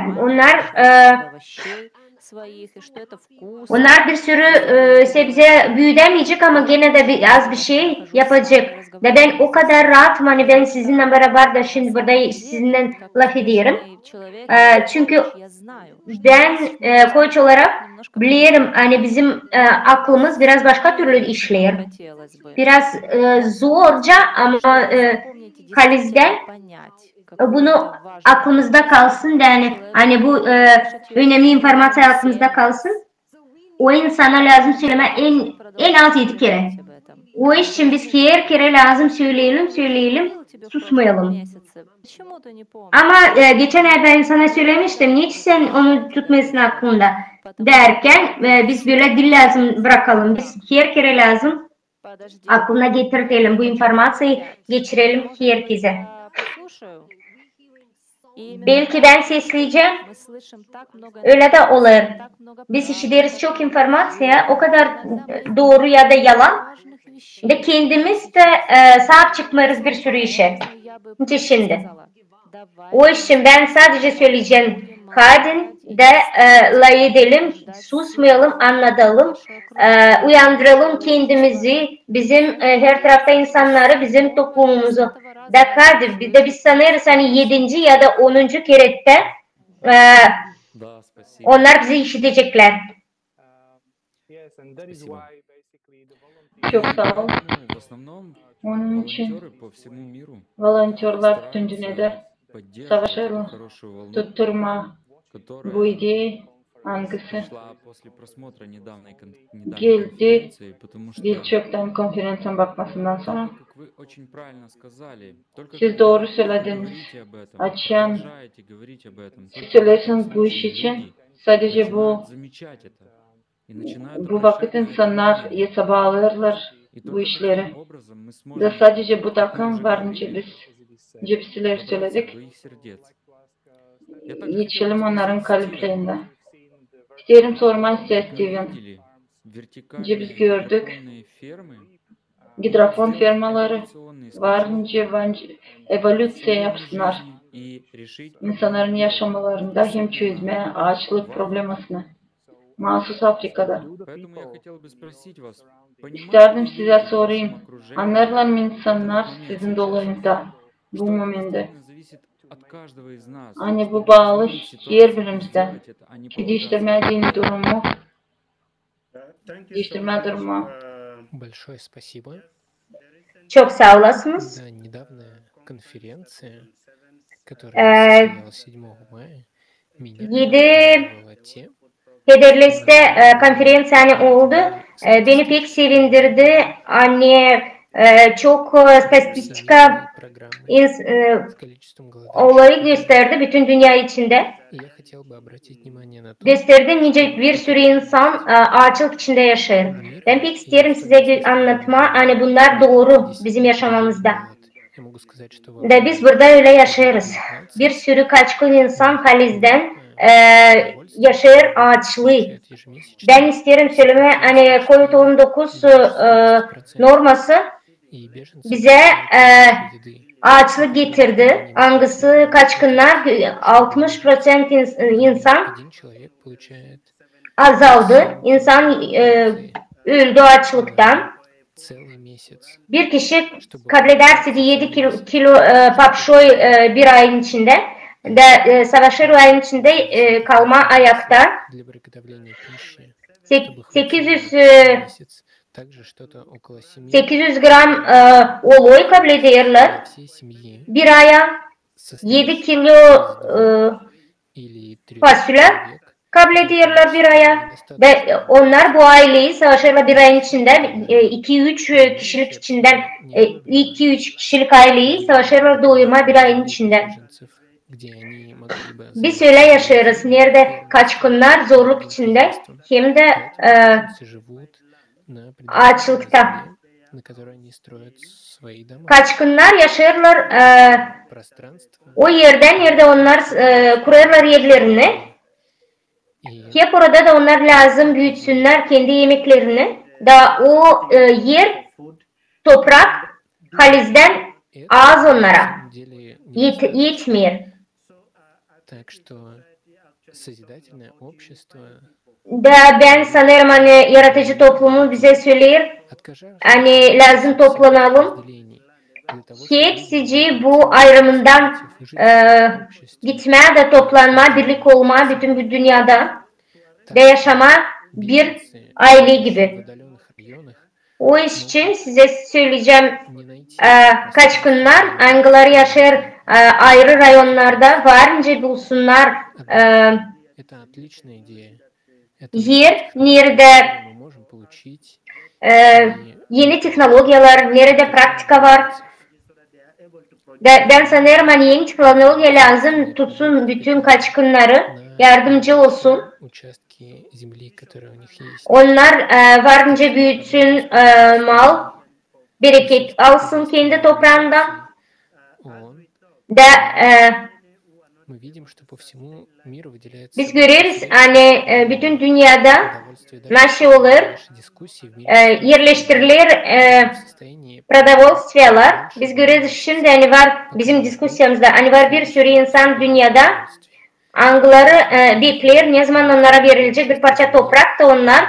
Onlar bir sürü sebze büyütemeyecek ama gene de az bir şey yapacak. Ve ben o kadar rahatım hani ben sizinle beraber de şimdi burada sizinle laf ediyorum. Çünkü ben koç olarak biliyorum hani bizim aklımız biraz başka türlü işler. Biraz zorca ama kalizden bunu aklımızda kalsın yani hani bu önemli informasyon aklımızda kalsın. O insana lazım söyleme en az 7 kere. O iş için biz her kere lazım söyleyelim, susmayalım. Ama geçen ay ben sana söylemiştim, niçin sen onu tutmasın aklında derken biz böyle dil lazım bırakalım. Biz her kere lazım aklına getirtelim, bu informasyoyu geçirelim herkese. Belki ben sesleyeceğim, öyle de olur. Biz işleriz çok informasya, o kadar doğru ya da yalan. Ve kendimiz de sahip çıkmarız bir sürü işe. Şimdi. O için ben sadece söyleyeceğim. Hadi de lay edelim, susmayalım, anlatalım, uyandıralım kendimizi, bizim her tarafta insanları, bizim toplumumuzu. Da hadi biz sanırız hani 7. ya da 10. kerette onlar bizi işitecekler. Çok sağ ol. Onun için volontörler bütün dünyada savaşırlar. Tutturma bu ideyi hangisi geldi birçoktan konferansa bakmasından sonra. Siz doğru söylediniz. Açan siz söylersiniz bu iş için sadece bu vakit insanlar hesaba alırlar bu işleri. Da sadece bu takım varınca biz cipsiler söyledik. Geçelim onların kalplerinde. İsterim sormak istiyor Steven. Biz gördük. Hidrofon firmaları varınca evolüsyon yapsınlar. İnsanların yaşamalarında hem çözme açlık problemasını. Mahsus Afrika'da. İsterdim size sorayım. Anlarlar mı insanlar sizin dolayınızda bu momentte? Hani bu bağlı her birimizde. Değiştirmediğin durumu. Değiştirme durumu. Большое спасибо. Çok sağ olasınız. Да, недавняя конференция, которая состоялась 7 мая, меня порадовала тем, Hederliste konferans oldu. Beni pek sevindirdi. Hani çok statistika olayı gösterdi bütün dünya içinde. Gösterdi nice bir sürü insan açlık içinde yaşıyor. Ben pek isterim size anlatma. Hani bunlar doğru bizim yaşamamızda. Ve biz burada öyle yaşıyoruz. Bir sürü kaçkın insan halizden yaşıyor açlığı. Ben isterim söyleme hani COVID-19 norması bize açlık getirdi. Hangisi kaçkınlar 60% insan azaldı. İnsan öldü açlıktan. Bir kişi kabul ederse de 7 kilo papşoy bir ayın içinde de savaşır ayın içinde kalma ayakta. 800 gram oloy kabul ederler. Bir aya 7 kilo fasulye kabul ederler bir aya. Ve onlar bu aileyi savaşırlar bir ayın içinde 2-3 kişilik içinden 2-3 kişilik aileyi savaşırlar doyurma bir ayın içinde. Biz öyle yaşıyoruz. Nerede kaçkınlar zorluk içinde hem de açlıkta. Kaçkınlar yaşıyorlar o yerden onlar kurarlar yerlerini. Hep orada da onlar lazım büyütsünler kendi yemeklerini. Da o yer toprak halizden az onlara yetmiyor. Da ben sanırım hani yaratıcı toplumu bize söyler. Hani lazım toplanalım. Hepsi bu ayrımından gitmeye de toplanma, birlik olma bütün bu dünyada ve yaşama bir aile gibi. O iş için size söyleyeceğim kaçkınlar hangileri yaşar ayrı rayonlarda varınca bulsunlar yer nerede yeni teknolojiler, nerede praktika var. Ben sanırım hani yeni teknoloji lazım tutsun bütün kaçkınları, yardımcı olsun. Onlar varınca büyütsün mal, bereket alsın kendi toprağında. Da biz görürüz hani bütün dünyada nasıl olur yerleştirilir продовольствиялар. Biz görürüz şimdi hani var bizim diskusyamızda hani var bir sürü insan dünyada hangileri bekler ne zaman onlara verilecek bir parça toprak da onlar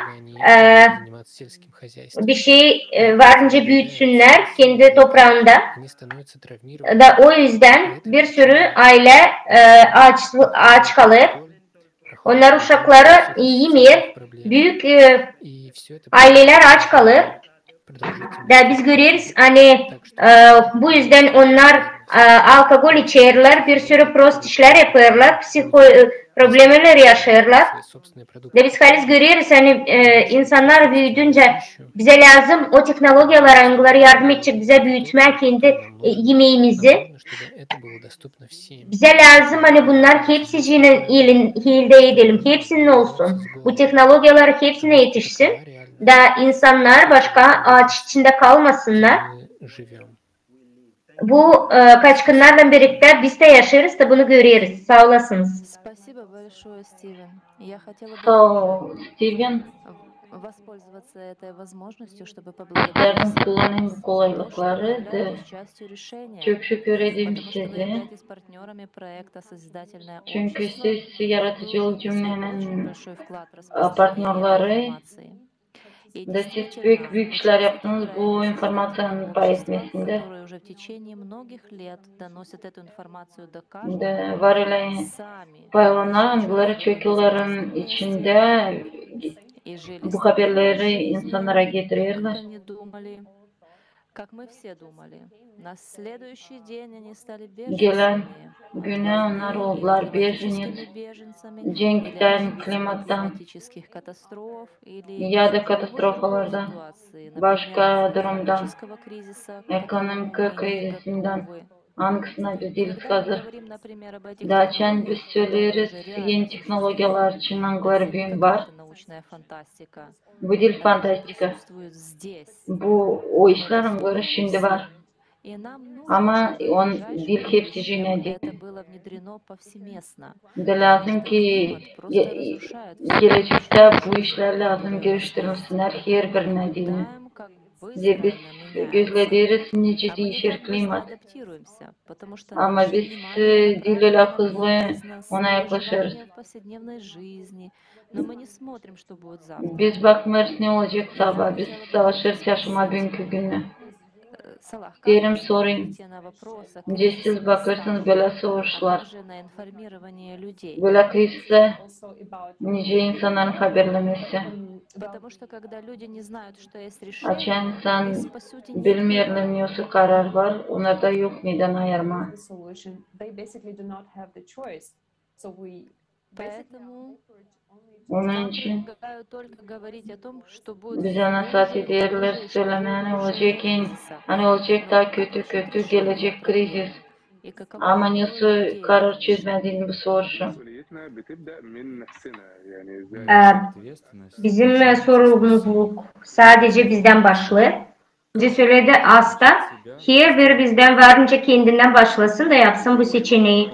bir şey varınca büyütsünler kendi toprağında. Da o yüzden bir sürü aile aç kalır. Onlar uşakları yemir. Büyük aileler aç kalır. Da biz görüyoruz hani bu yüzden onlar alkol içerler, bir sürü prost işler yaparlar, problemler yaşarlar. Da biz halis görüyoruz hani insanlar büyüdünce bize lazım o teknolojiyalar hangileri yardım edecek bize büyütmek kendi yemeğimizi. Bize lazım hani bunlar hepsinin elde edelim, hepsinin olsun. Bu teknolojiyalar hepsine yetişsin. Da insanlar başka ağaç içinde kalmasınlar. Bu kaçkınlarla birlikte biz de yaşarız da bunu görüyoruz. Sağ olasınız. Sağ ol, Steven. İsterdim kullanayım bu kolaylıkları da çok şükür edeyim size. Çünkü siz yaratıcı cümlenin partnerleri da siz büyük işler yaptınız bu informasyonun paylaşmasında. Da var öyle paylaşanlar çok yılların içinde bu haberleri insanlara getiriyorlar. Gelen güne onlar oldular bеженец, cenkten, klimattan ya da katastrofalardan, başka durumdan, ekonomik krizisinden. Hangisine biz değiliz hazır. Daçan biz söyleriz yeni teknolojiyalar için hangileri büyüm var. Bu dil fantastika. Bu o işlerin göre şimdi var. Ama dil hepsi cine değil. De lazım ki gelecekte bu işler lazım geliştirilsinler her birine dilini. Biz gözlediğimiz nice değişir klimat. Ama biz diliyle hızlı ona yaklaşırız. Biz bakmıyoruz ne olacak sabah. Biz savaşırız yaşama bugünkü günü. Derim sorayım. Siz bakırsınız böyle savaşlar. Böyle krizse nice insanların haberlemesi. Açan insan bilmeyenler neyse karar var. Onlarda yok neden ayırma. Onun için bize nasat ederler söylemeyen olacak hani olacak daha kötü gelecek kriz. Ama nasıl karar çözmediğini bu soruşu. Bizim sorumluluk sadece bizden başlıyor. Bize söyledi hasta, her biri bizden varınca kendinden başlasın da yapsın bu seçeneği.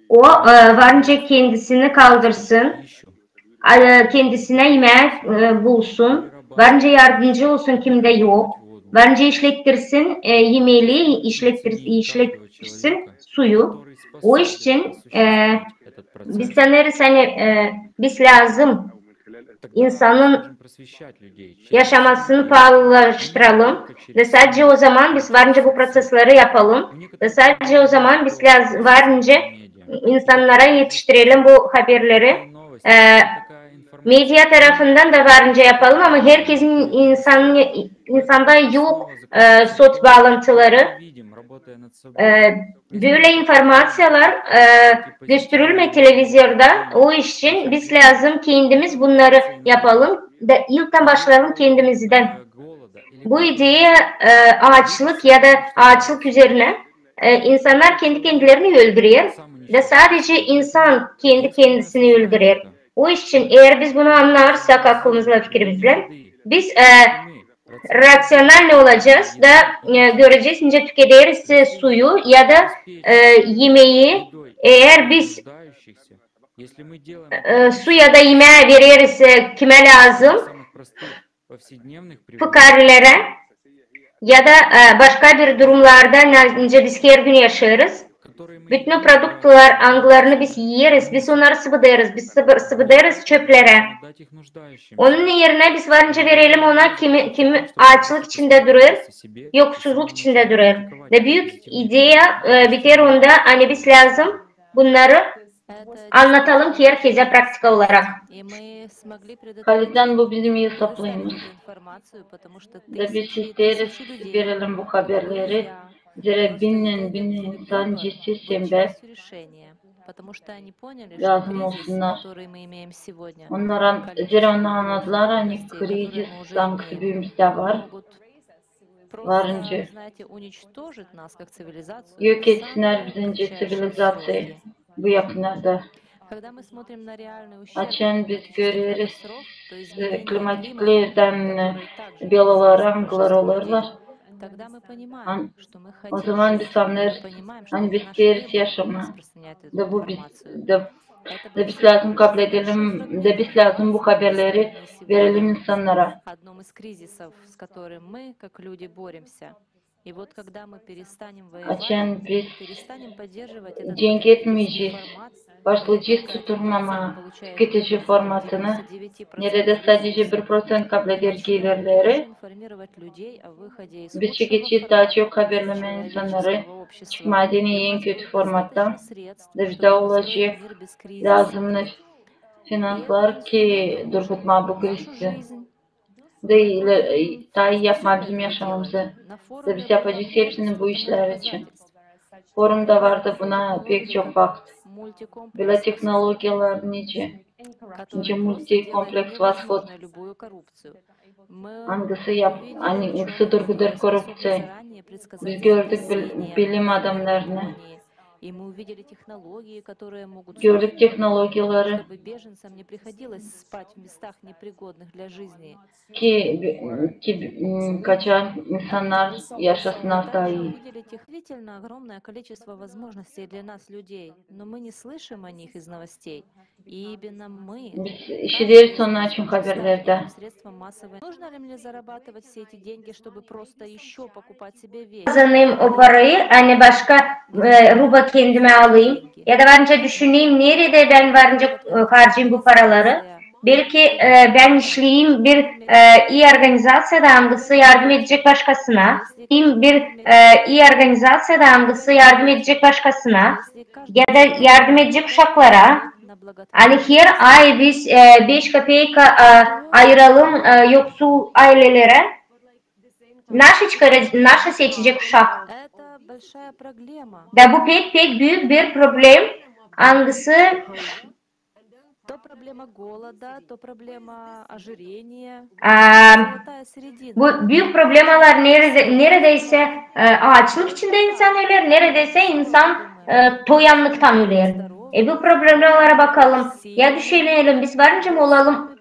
O varınca kendisini kaldırsın, kendisine yemek bulsun, varınca yardımcı olsun kimde yok, varınca işlettirsin yemeği, işlettirsin suyu. O iş için biz sanırız hani biz lazım insanın yaşamasını pahalılaştıralım ve sadece o zaman biz varınca bu prosesleri yapalım ve sadece o zaman biz varınca insanlara yetiştirelim bu haberleri. Medya tarafından da varınca yapalım ama herkesin insanda yok sosyal bağlantıları. Böyle informasyonlar gösterilme televizyonda. O için biz lazım kendimiz bunları yapalım. Da ilkten başlayalım kendimizden. Bu ideye ağaçlık ya da ağaçlık üzerine insanlar kendi kendilerini öldürüyor. Ve sadece insan kendi kendisini öldürüyor. O için eğer biz bunu anlarsak aklımızla fikrimizle biz rasyonel ne olacağız da göreceğiz nice tüketiriz suyu ya da yemeği eğer biz su ya da yemeği veririz kime lazım fıkarlara ya da başka bir durumlarda nice biz her gün yaşarız Bütün o produklar, anglarını biz yeriz, biz onları sıvıdayırız, biz sıvıdayırız çöplere. Onun yerine biz varınca verelim ona kimi açlık içinde durur, yoksulluk içinde durur. Ve büyük ideya biter onda, hani biz lazım bunları anlatalım ki herkese praktik olarak. Haliden bu bizim hesaplayımız. Ve biz isteriz verelim bu haberleri. Zira binin insan ciddi sembe lazım olsunlar. Zira onlar anladılar hani kriz sanksı büyümüzde var. Varınca yok etsinler bizince sivilizasyon bu yakınlarda. Açın biz görürüz klimatiklerden belalar, anglar olurlar. O zaman biz anlarız, hani biz isteriz yaşama. Da bu biz lazım kabul edelim, da biz lazım bu haberleri verelim insanlara. Açın biz cenk etmeyeceğiz. Başlayacağız tutulmama tüketici formatını. Nerede sadece 1% kabul eder gelirleri. Biz çekeceğiz daha çok haberleme insanları. Çıkmadığını en kötü formattan. Da olacak lazımlı finanslar ki durgutma bu krizi. Tayi yapma bizim yaşamımızı. Da biz yapacağız hepsini bu işler için. Forumda vardı buna pek çok vakit. Böyle teknolojiler nice multi kompleks vasfot. Hangisi durgudur korrupsiya. Biz gördük bilim adamlarını. Gördük teknolojileri ki kaçan insanlar yaşasınlar daha iyi. Biz işleriz onun için haberlerde. Kazanayım o parayı, hani başka ruba kendime alayım. Ya da bence düşüneyim nerede ben varınca harcayayım bu paraları. Belki ben işleyeyim bir iyi organizasyada hangisi yardım edecek başkasına. Bir iyi organizasyada hangisi yardım edecek başkasına. Ya da yardım edecek uşaklara. Hani her ay biz 5 kapeyk ayıralım yoksul ailelere. Naşı seçecek uşak. Da bu pek büyük bir problem. Hangisi? Bu büyük problemalar neredeyse açlık içinde insan ölür, neredeyse insan toyanlıktan ölür. Bu problemlere bakalım. Ya düşünelim biz varınca mı olalım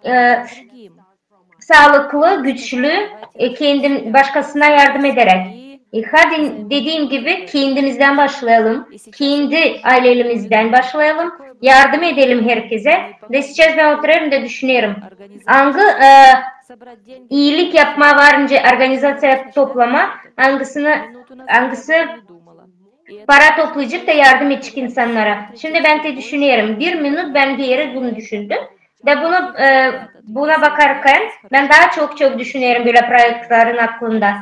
sağlıklı, güçlü, başkasına yardım ederek. Hadi dediğim gibi kendimizden başlayalım. Kendi ailelerimizden başlayalım. Yardım edelim herkese. Ve сейчас ben oturuyorum da düşünüyorum. Hangi iyilik yapma varınca organizasyon toplama, hangisi para toplayacak da yardım edecek insanlara. Şimdi ben de düşünüyorum. Bir minut ben bir yere bunu düşündüm. Ve buna bakarken ben daha çok düşünüyorum böyle projelerin aklında.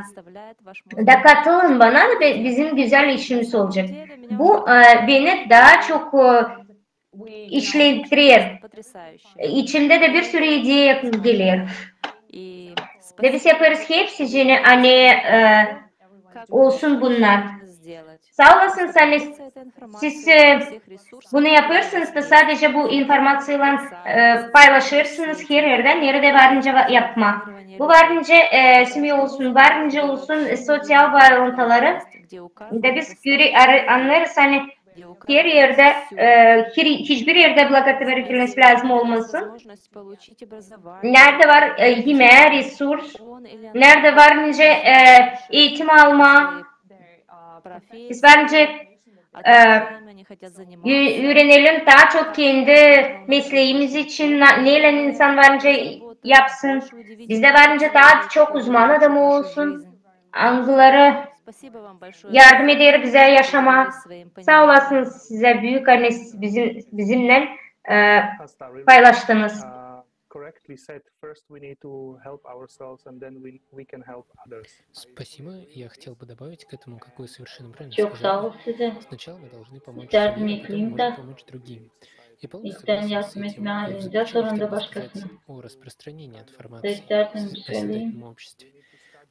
Da katılın bana ve bizim güzel işimiz olacak. Bu beni daha çok işlettirir. İçimde de bir sürü idea gelir. Ve biz yaparız hepsini hani olsun bunlar. Sağ olasın Salis. Siz bunu yapıyorsunuz da sadece bu informasyonla paylaşırsınız her yerden. Nerede varınca yapma. Bu varınca simya olsun, varınca olsun sosyal bağlantıları. Da biz anlarız hani her yerde, hiçbir yerde благотворительность lazım olmasın. Nerede var yemeğe, resurs, nerede varınca eğitim alma. Biz bence öğrenelim daha çok kendi mesleğimiz için neyle insan varınca yapsın. Bizde varınca daha çok uzman adam olsun. Angları yardım eder bize yaşama. Sağ olasınız size büyük anne bizimle paylaştınız. Correctly said, first we need to help ourselves and then we can help others. Спасибо. Я хотел бы добавить к этому, как вы совершенно правильно Çok sağ ol сказали. size. Sначала мы должны помочь İsterdim себе, а потом ekleyeyim можем de помочь другим. И полностью İsten согласен с yardım этим. etme И в halinde заключение sonra da хотел бы başkasına. сказать о распространении Da информации isterdim о söyleyeyim. создательном обществе.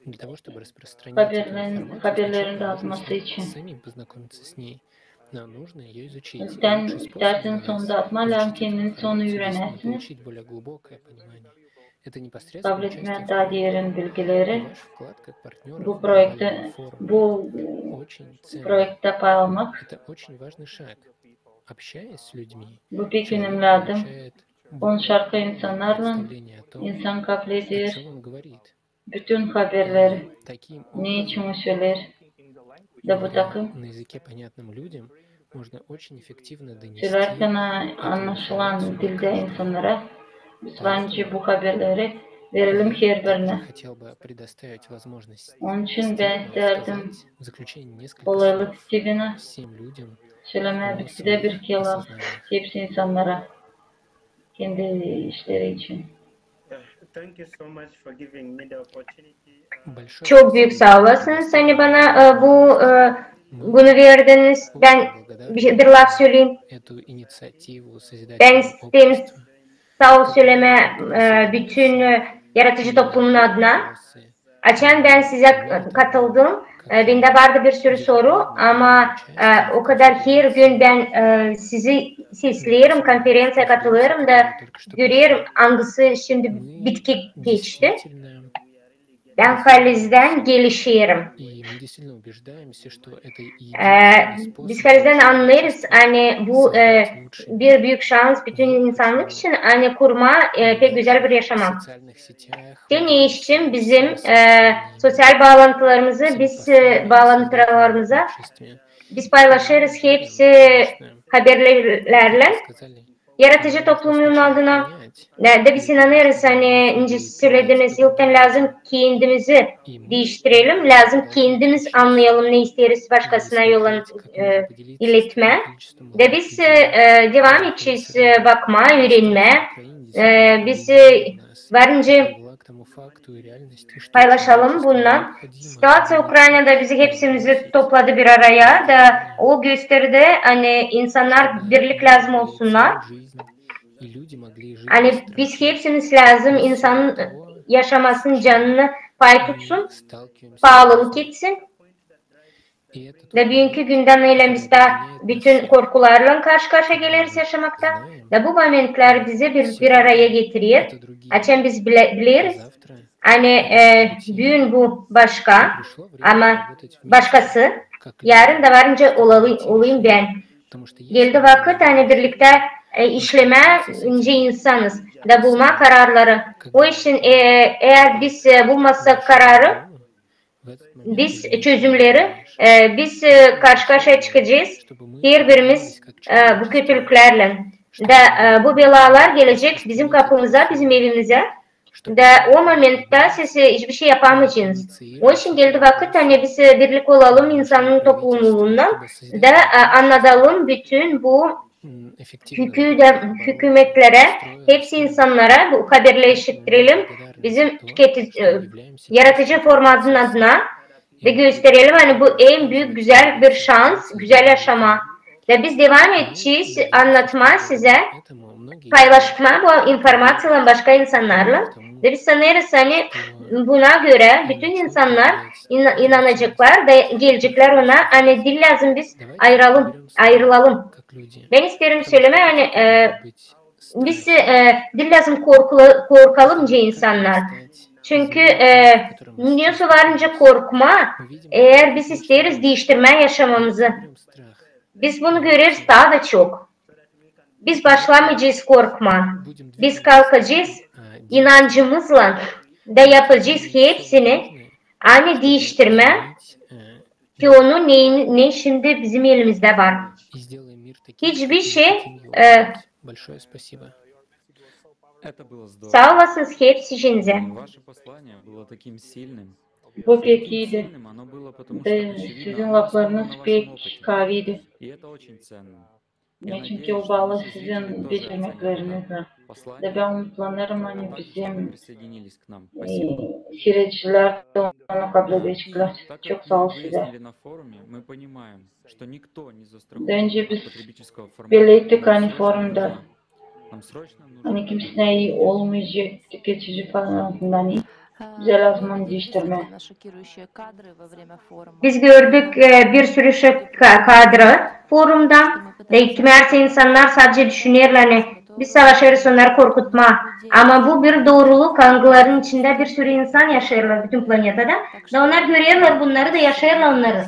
Для того, чтобы распространять эту информацию, Haberlerin сначала нужно dağıtması için. самим познакомиться с ней. Но нужно ее изучить. И Sen лучший способ istersen для son нас dağıtma lazım изучить эту kendiniz onu информацию, действительно öğrenesiniz. получить более глубокое понимание. Это непосредственно Kabul участие etme в daha проекте. diğerin И bilgileri ваш вклад как партнера bu в projekte глобальном форуме bu очень ценный. projekte pay almak. Это очень важный шаг. Общаясь с людьми, Bu bir человек günümlerdim. получает Konuşarken insanlarla представление о том, insan kabul о eder. чем он говорит. Bütün haberleri Таким ne образом, için söyler da bu takım на языке понятным людям можно очень эффективно dонести söylerken эту anlaşılan информацию до dilde каждого. insanlara biz bence bu haberleri verelim her birine. Хотел бы предоставить возможность Onun için ben isterdim сказать в заключение несколько kolaylık слов Steven'a всем людям söylemeye о bitkide своих bir kere осознаниях. hepsi insanlara kendi işleri için. Thank you so much for giving me the opportunity. Большое Çok büyük sağ olasınız. Hani bana bunu verdiniz. Ben bir laf söyleyeyim. эту инициативу Ben созидательного istedim общества. sağ ol söyleme bütün yaratıcı toplumun adına. Açan ben size katıldım. Bende vardı bir sürü soru ama o kadar her gün ben sizi seslerim, konferansa katılıyorum da görüyorum hangisi şimdi bitki geçti. Ben Kaliz'den gelişiyorum. Biz Kaliz'den anlarız. Hani bu bir büyük şans bütün insanlık için. Hani kurma pek güzel bir yaşam. Senin için bizim sosyal bağlantılarımızı, biz paylaşırız hepsi haberlerle. Yaratıcı toplumun adına da biz inanırız hani ince söylediniz yoktan lazım kendimizi değiştirelim, lazım kendimiz anlayalım ne isteriz başkasına yolun iletme. Da biz devam edeceğiz bakma, öğrenme, biz varınca paylaşalım bundan. Situasya Ukrayna'da bizi hepsimizi topladı bir araya da o gösterdi hani insanlar birlik lazım olsunlar. Hani biz hepsimiz lazım insanın yaşamasın canını pay tutsun, bağlılık etsin. Da bugünkü günden eylemizde bütün korkularla karşı karşıya geliriz yaşamakta. Da bu momentler bizi bir araya getirir. Açın biz biliriz. Hani bugün bu başka ama başkası. Yarın da varınca olayım ben. Geldi vakit hani birlikte işleme ince insanız. Da bulma kararları. O için eğer biz bulmazsak kararı, biz çözümleri, biz karşı karşıya çıkacağız. Her birimiz bu kötülüklerle. Da bu belalar gelecek bizim kapımıza, bizim evimize. Da o momentte siz hiçbir şey yapamayacaksınız. O için geldi vakit hani biz birlik olalım insanın topluluğundan da anlatalım bütün bu hükümetlere, hepsi insanlara bu haberleştirelim. Bizim yaratıcı formatın adına ve gösterelim hani bu en büyük güzel bir şans, güzel yaşama. Ve biz devam edeceğiz anlatma size, paylaşma bu informasyonla başka insanlarla. Ve biz sanırız hani buna göre bütün insanlar inanacaklar ve gelecekler ona. Hani dil lazım biz ayrılalım. Ben isterim söyleme hani biz dil lazım korkalımca insanlar. Çünkü dünyası varınca korkma, eğer biz isteriz değiştirme yaşamamızı. Biz bunu görürüz daha da çok. Biz başlamayacağız korkma. Biz kalkacağız inancımızla da yapacağız hepsini aynı değiştirme ki onun ne şimdi bizim elimizde var. Hiçbir şey sağ olasınız hepsi içinize. Bu pek iyiydi. Sizin laflarınız pek kaviydi. Çünkü o bağlı sizin becermeklerinizle. Ve ben umutlanırım hani bizim süreçler de onu kabul edecekler. Çok sağ ol size. Önce biz belirttik hani forumda. Hani kimsine iyi olmayacak geçici falan hani bize lazım değiştirme. Biz gördük bir sürü kadro forumda ve ihtimalle insanlar sadece düşünüyorlar hani biz savaşırız onları korkutma. Ama bu bir doğruluk, algıların içinde bir sürü insan yaşıyorlar bütün planette ve onlar görüyorlar bunları da yaşıyorlar onları.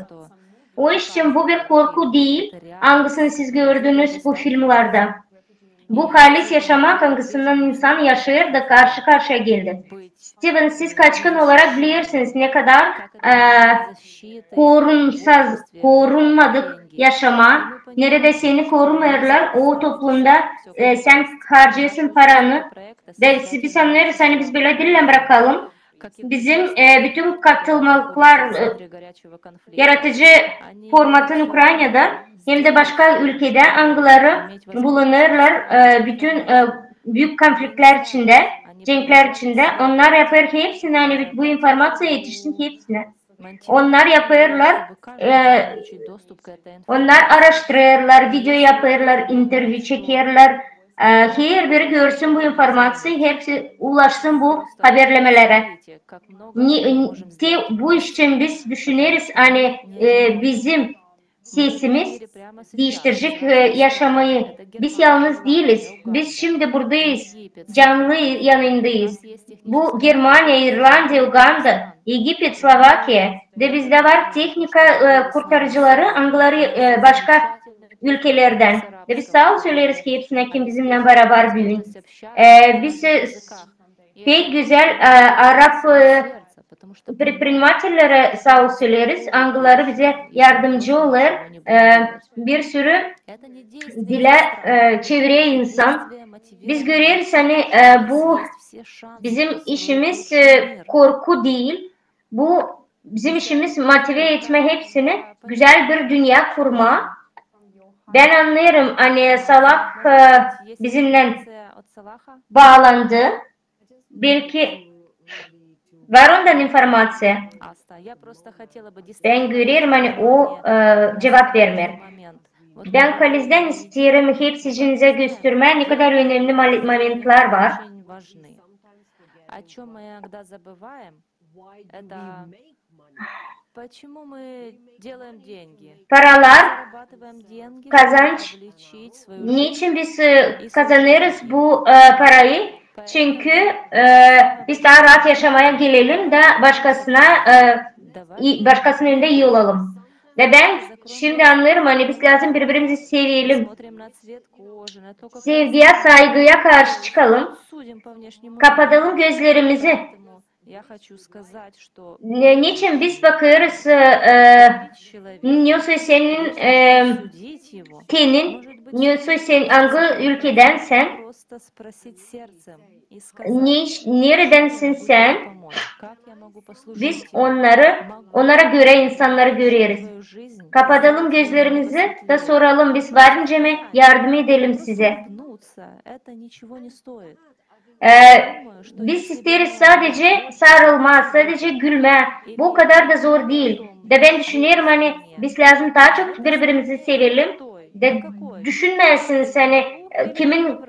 O için bu bir korku değil, hangisini siz gördünüz bu filmlerde. Bu halis yaşamak hangisinden insan yaşıyor da karşı karşıya geldi. Steven, siz kaçkın olarak bilirsiniz ne kadar korunmadık yaşama, nerede seni korumuyorlar o toplumda sen harcıyorsun paranı ve biz anlıyoruz hani biz böyle dille bırakalım. Bizim bütün katılmalıklar yaratıcı formatın Ukrayna'da hem de başka ülkede angıları bulunurlar bütün büyük konfliktler içinde, cenkler içinde. Onlar yapar hepsini hani bu informasya yetişsin hepsine. Onlar yapıyorlar, onlar araştırıyorlar, video yapıyorlar, interview çekiyorlar. Her biri görsün bu informasyayı, hepsi ulaşsın bu haberlemelere. Bu için biz düşünürüz hani bizim sesimiz değiştirecek yaşamayı. Biz yalnız değiliz. Biz şimdi buradayız. Canlı yanındayız. Bu Germanya, İrlanda, Uganda, Egipet, Slovakya de bizde var teknika kurtarıcıları, angıları başka ülkelerden. Ve biz sağ ol söyleriz ki hepsine kim bizimle beraber büyün. Biz pek güzel Arap предпринимателлere sağ ol söyleriz. Angıları bize yardımcı olur. Bir sürü dile çeviriyor insan. Biz görüyoruz hani bu bizim işimiz korku değil. Bu bizim işimiz motive etme hepsini güzel bir dünya kurma. Ben anlıyorum hani Salah bizimle bağlandı. Belki var ondan informasyon. Ben görüyorum hani o cevap vermiyor. Ben Kaliz'den istiyorum hepsinize göstermeye ne kadar önemli momentler var. Paralar, kazanç. Niçin biz kazanırız bu parayı? Çünkü biz daha rahat yaşamaya gelelim de başkasının önünde iyi olalım. Ve ben şimdi anlıyorum hani biz lazım birbirimizi sevelim. Sevgiye, saygıya karşı çıkalım. Kapatalım gözlerimizi. Niçin biz bakıyoruz senin tenin, sen hangi ülkeden sen? Neredensin sen? Biz onlara göre insanları görüyoruz. Kapatalım gözlerimizi da soralım biz varınca mı yardım edelim size. Biz isteriz sadece sarılma, sadece gülme. Bu kadar da zor değil. De ben düşünüyorum hani biz lazım daha çok birbirimizi sevelim. De düşünmesin seni kimin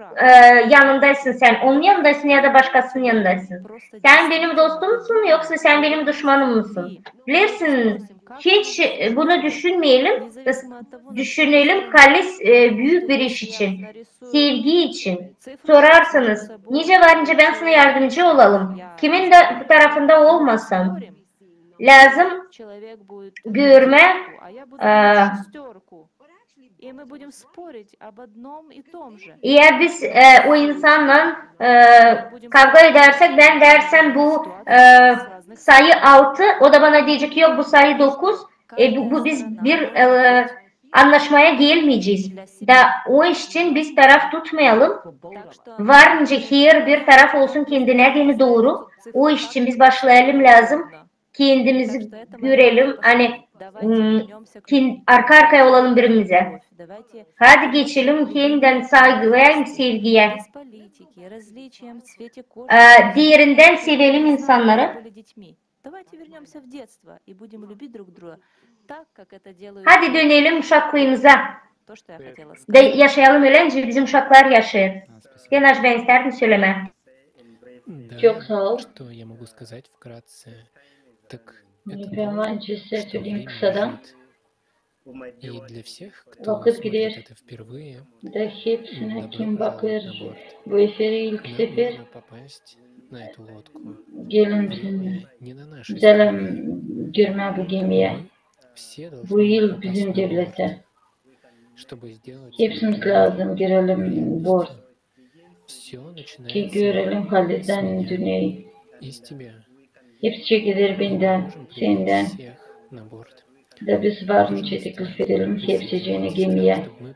yanındaysın sen. Onun yanındaysın ya da başkasının yanındaysın. Sen benim dostumsun yoksa sen benim düşmanım mısın? Bilirsin. Hiç bunu düşünmeyelim. Düşünelim Kalis büyük bir iş için. Sevgi için. Sorarsanız nice varınca ben sana yardımcı olalım. Kimin de tarafında olmasam. Lazım görme eğer biz o insanla kavga edersek ben dersem bu sayı 6 o da bana diyecek yok bu sayı 9 biz bir anlaşmaya gelmeyeceğiz. Da o iş için biz taraf tutmayalım. Varınca her bir taraf olsun kendine doğru. O iş için biz başlayalım lazım. kendimizi görelim. Hani arka arkaya olalım birbirimize. Hadi geçelim yeniden saygıya, sevgiye. Diğerinden sevelim insanları. Hadi dönelim uşaklığımıza. Yaşayalım öylece bizim uşaklar yaşayır. Genç ben isterdim söyleme. Çok sağ ol. Что я могу сказать вкратце? Так, Önce size söyleyeyim kısadan. И для всех, кто Vakit смотрит gider. это впервые, Da hepsine добро kim bakır пожаловать на борт. bu eseri ilk Нам sefer нужно попасть на эту лодку. gelin bizimle. Не на нашей Gidelim стороне. girme bu gemiye. Мы все Bu должны yıl попасть bizim на борт, devlete. чтобы сделать Hepsimiz lazım girelim borç. Все Ki начинается görelim с Halid'den меня, dünyayı. из тебя. Hepsi çekilir benden, Можем привести senden. всех на борт. Da biz varınca teklif edelim hepsicene gemiye. Чтобы мы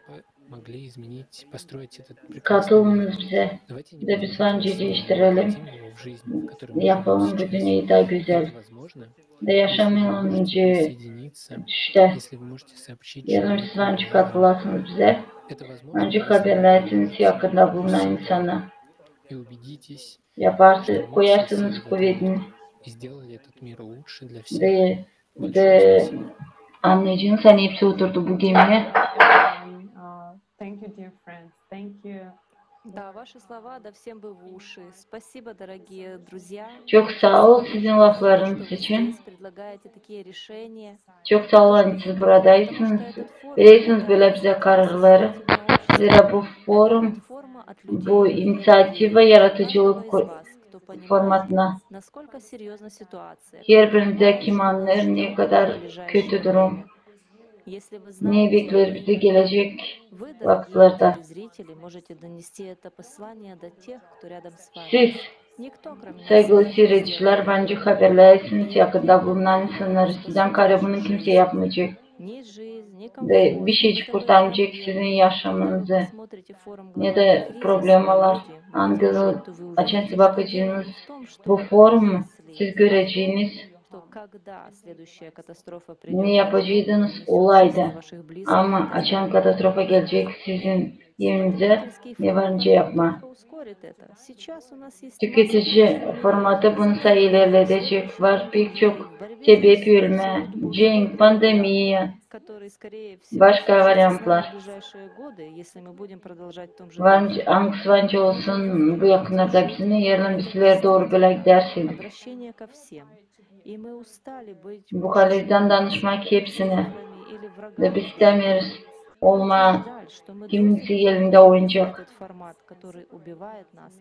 могли изменить, построить этот прекрасный Katılınız мир. bize. Давайте не Da будем biz varınca просто değiştirelim. воплотим его в жизнь, в которой мы живем Yapalım bu сейчас. dünyayı daha güzel. Это возможно, Da если вы yaşamayalım можете önce присоединиться, düşte. если вы можете soобщить Yarın siz человеку varınca об этом. katılasınız bize. Это возможно, Önce если вы haberlersiniz yakında bulunan insana. и убедитесь, Yaparsa koyarsınız kuvvetini. и сделали этот мир лучше для всех. De, Большое de спасибо. anlayacağınız hani hepsi oturdu bu gemiye. Thank you, dear friends. Thank you. Да, ваши слова, да всем бы в уши. Спасибо, дорогие друзья. Çok sağ ol sizin Что laflarınız вы için. здесь предлагаете такие решения. Çok sağ olun siz buradaysınız. Verirsiniz böyle bize kararları. Zira bu forum, bu inisiyatif ve yaratıcılık formatına Насколько серьезна ситуация. her birinde kim anlar ne kadar kötü durum, Если вы ne знаете, bekler bizi gelecek вы, дорогие vakitlarda. зрители, можете донести это послание до тех, кто рядом с вами. Siz Никто, кроме нас, sevgili не сделает seyirciler bence haberlersiniz yakında bulunan insanları sizden kare bunu kimse yapmayacak. ни жизнь, ни Ve комфорт, bir ни şeycik бытовые kurtarmayacak проблемы. sizin Когда yaşamınızı. вы смотрите форум Ne глобальный de кризис, problemler люди, мы видим, angılı что вы açan увидите, siz что bakacağınız дело не в том, что bu вы forumu вынесли siz göreceğiniz что когда следующая катастрофа ne придет, yapacağınız несет olaydı. жизни ваших близких, Ama это açan знание. katastrofa gelecek sizin yerinize Потребительский ne формат varınca yapma. только ускорит это. Сейчас у нас есть Tüketici formatı bunu ilerletecek. Var pek çok sebep ölme, cenk, pandemiye, который, скорее всего, başka случится с нами varyantlar. в ближайшие годы, если мы будем продолжать в том же Hangisi olsun bu yakınlarda bizimle yarın bizler doğru böyle gidersiniz. обращение ко всем. И мы устали быть Bu halden danışmak hepsine цифрами или ve biz врагами. istemiyoruz olma Жаль, что мы kimisi elinde oyuncak. этот формат, который убивает нас,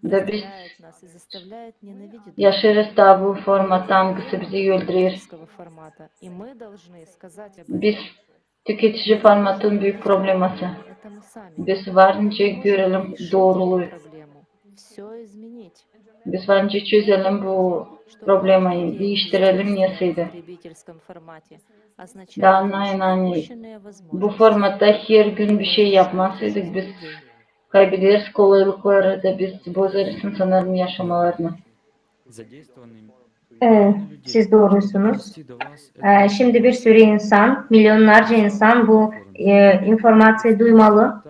Ve biz разделяет нас и заставляет ненавидеть yaşarız da bu format hangisi bizi öldürür. друг формата. И мы должны сказать об Biz этом. tüketici formatın büyük probleması. Это мы sами. Biz varınca görelim Решить doğruluğu. эту проблему. Все изменить. Biz varınca çözelim bu problemi, değiştirelim yasaydı. потребительском формате означает Da anlayın hani упущенные bu возможности. formatta her gün bir şey yapmasaydık biz kaybederiz kolaylıkları da biz bozarız insanların yaşamalarını. Siz doğrusunuz. Şimdi bir sürü insan, milyonlarca insan bu informasyoyu duymalı.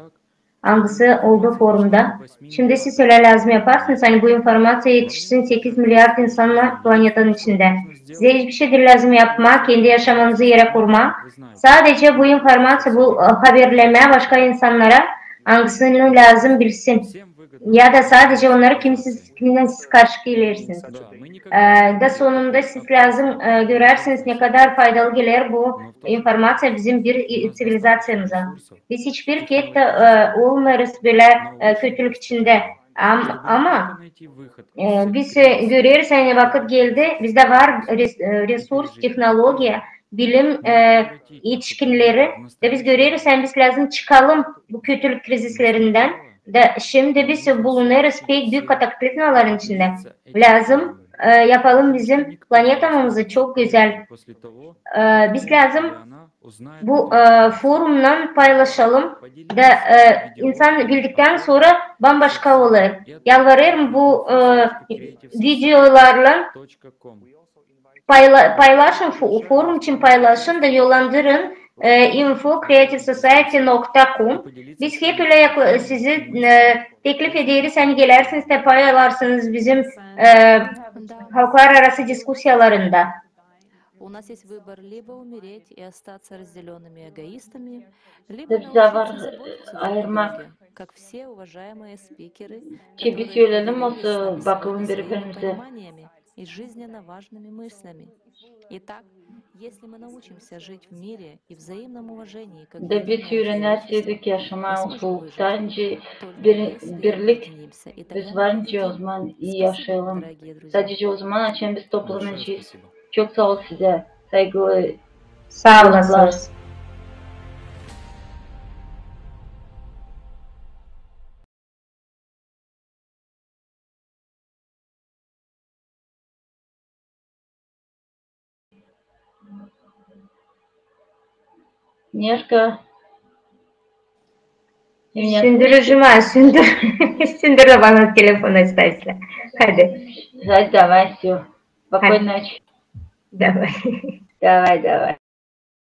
Hangisi olduğu forumda. Şimdi siz öyle lazım yaparsınız. Hani bu informasya yetişsin 8 milyar insanla planetin içinde. Size hiçbir şey lazım yapma. Kendi yaşamınızı yere kurma. Sadece bu informasya, bu haberleme başka insanlara hangisini lazım bilsin. Ya da sadece onları kimden siz karşı gelirsiniz. Da sonunda siz lazım görersiniz ne kadar faydalı gelir bu informasya bizim bir sivilizasyamıza. Biz hiçbir kez olmuyoruz böyle kötülük içinde. Ama biz görüyoruz hani vakit geldi. Bizde var resurs, teknoloji, bilim yetişkinleri. De biz görüyoruz hani biz lazım çıkalım bu kötülük krizislerinden. Şimdi biz bulunuyoruz pek büyük kataklizmaların içinde. Lazım yapalım bizim planetamızı çok güzel. Biz lazım bu forumdan paylaşalım da insan bildikten sonra bambaşka olur. Yalvarırım bu videolarla Paylaşın, forum için paylaşın da yollandırın. info.creativesociety.com. Biz hep öyle sizi teklif ederiz. Hani gelirsiniz de paylaşırsınız bizim halklar arası diskusyalarında. У нас есть выбор либо умереть и остаться разделенными эгоистами, либо научиться заботиться друг о друге, как все уважаемые спикеры, которые поделились с нами своими пониманиями и жизненно важными мыслями. Итак, если мы научимся жить в мире и взаимном уважении, как единое человечество, мы сможем выжить. Только если объединимся. И тогда мы победим. Спасибо, дорогие друзья. Sadece o zaman açan biz toplanacağız. Çok sağ ol size. Saygılı. Sağ olasınız. Нешка. Sündürücüme, sündür bana telefon istersen. Hadi. Hadi давай, все. Спокойной ночи. Давай. Давай.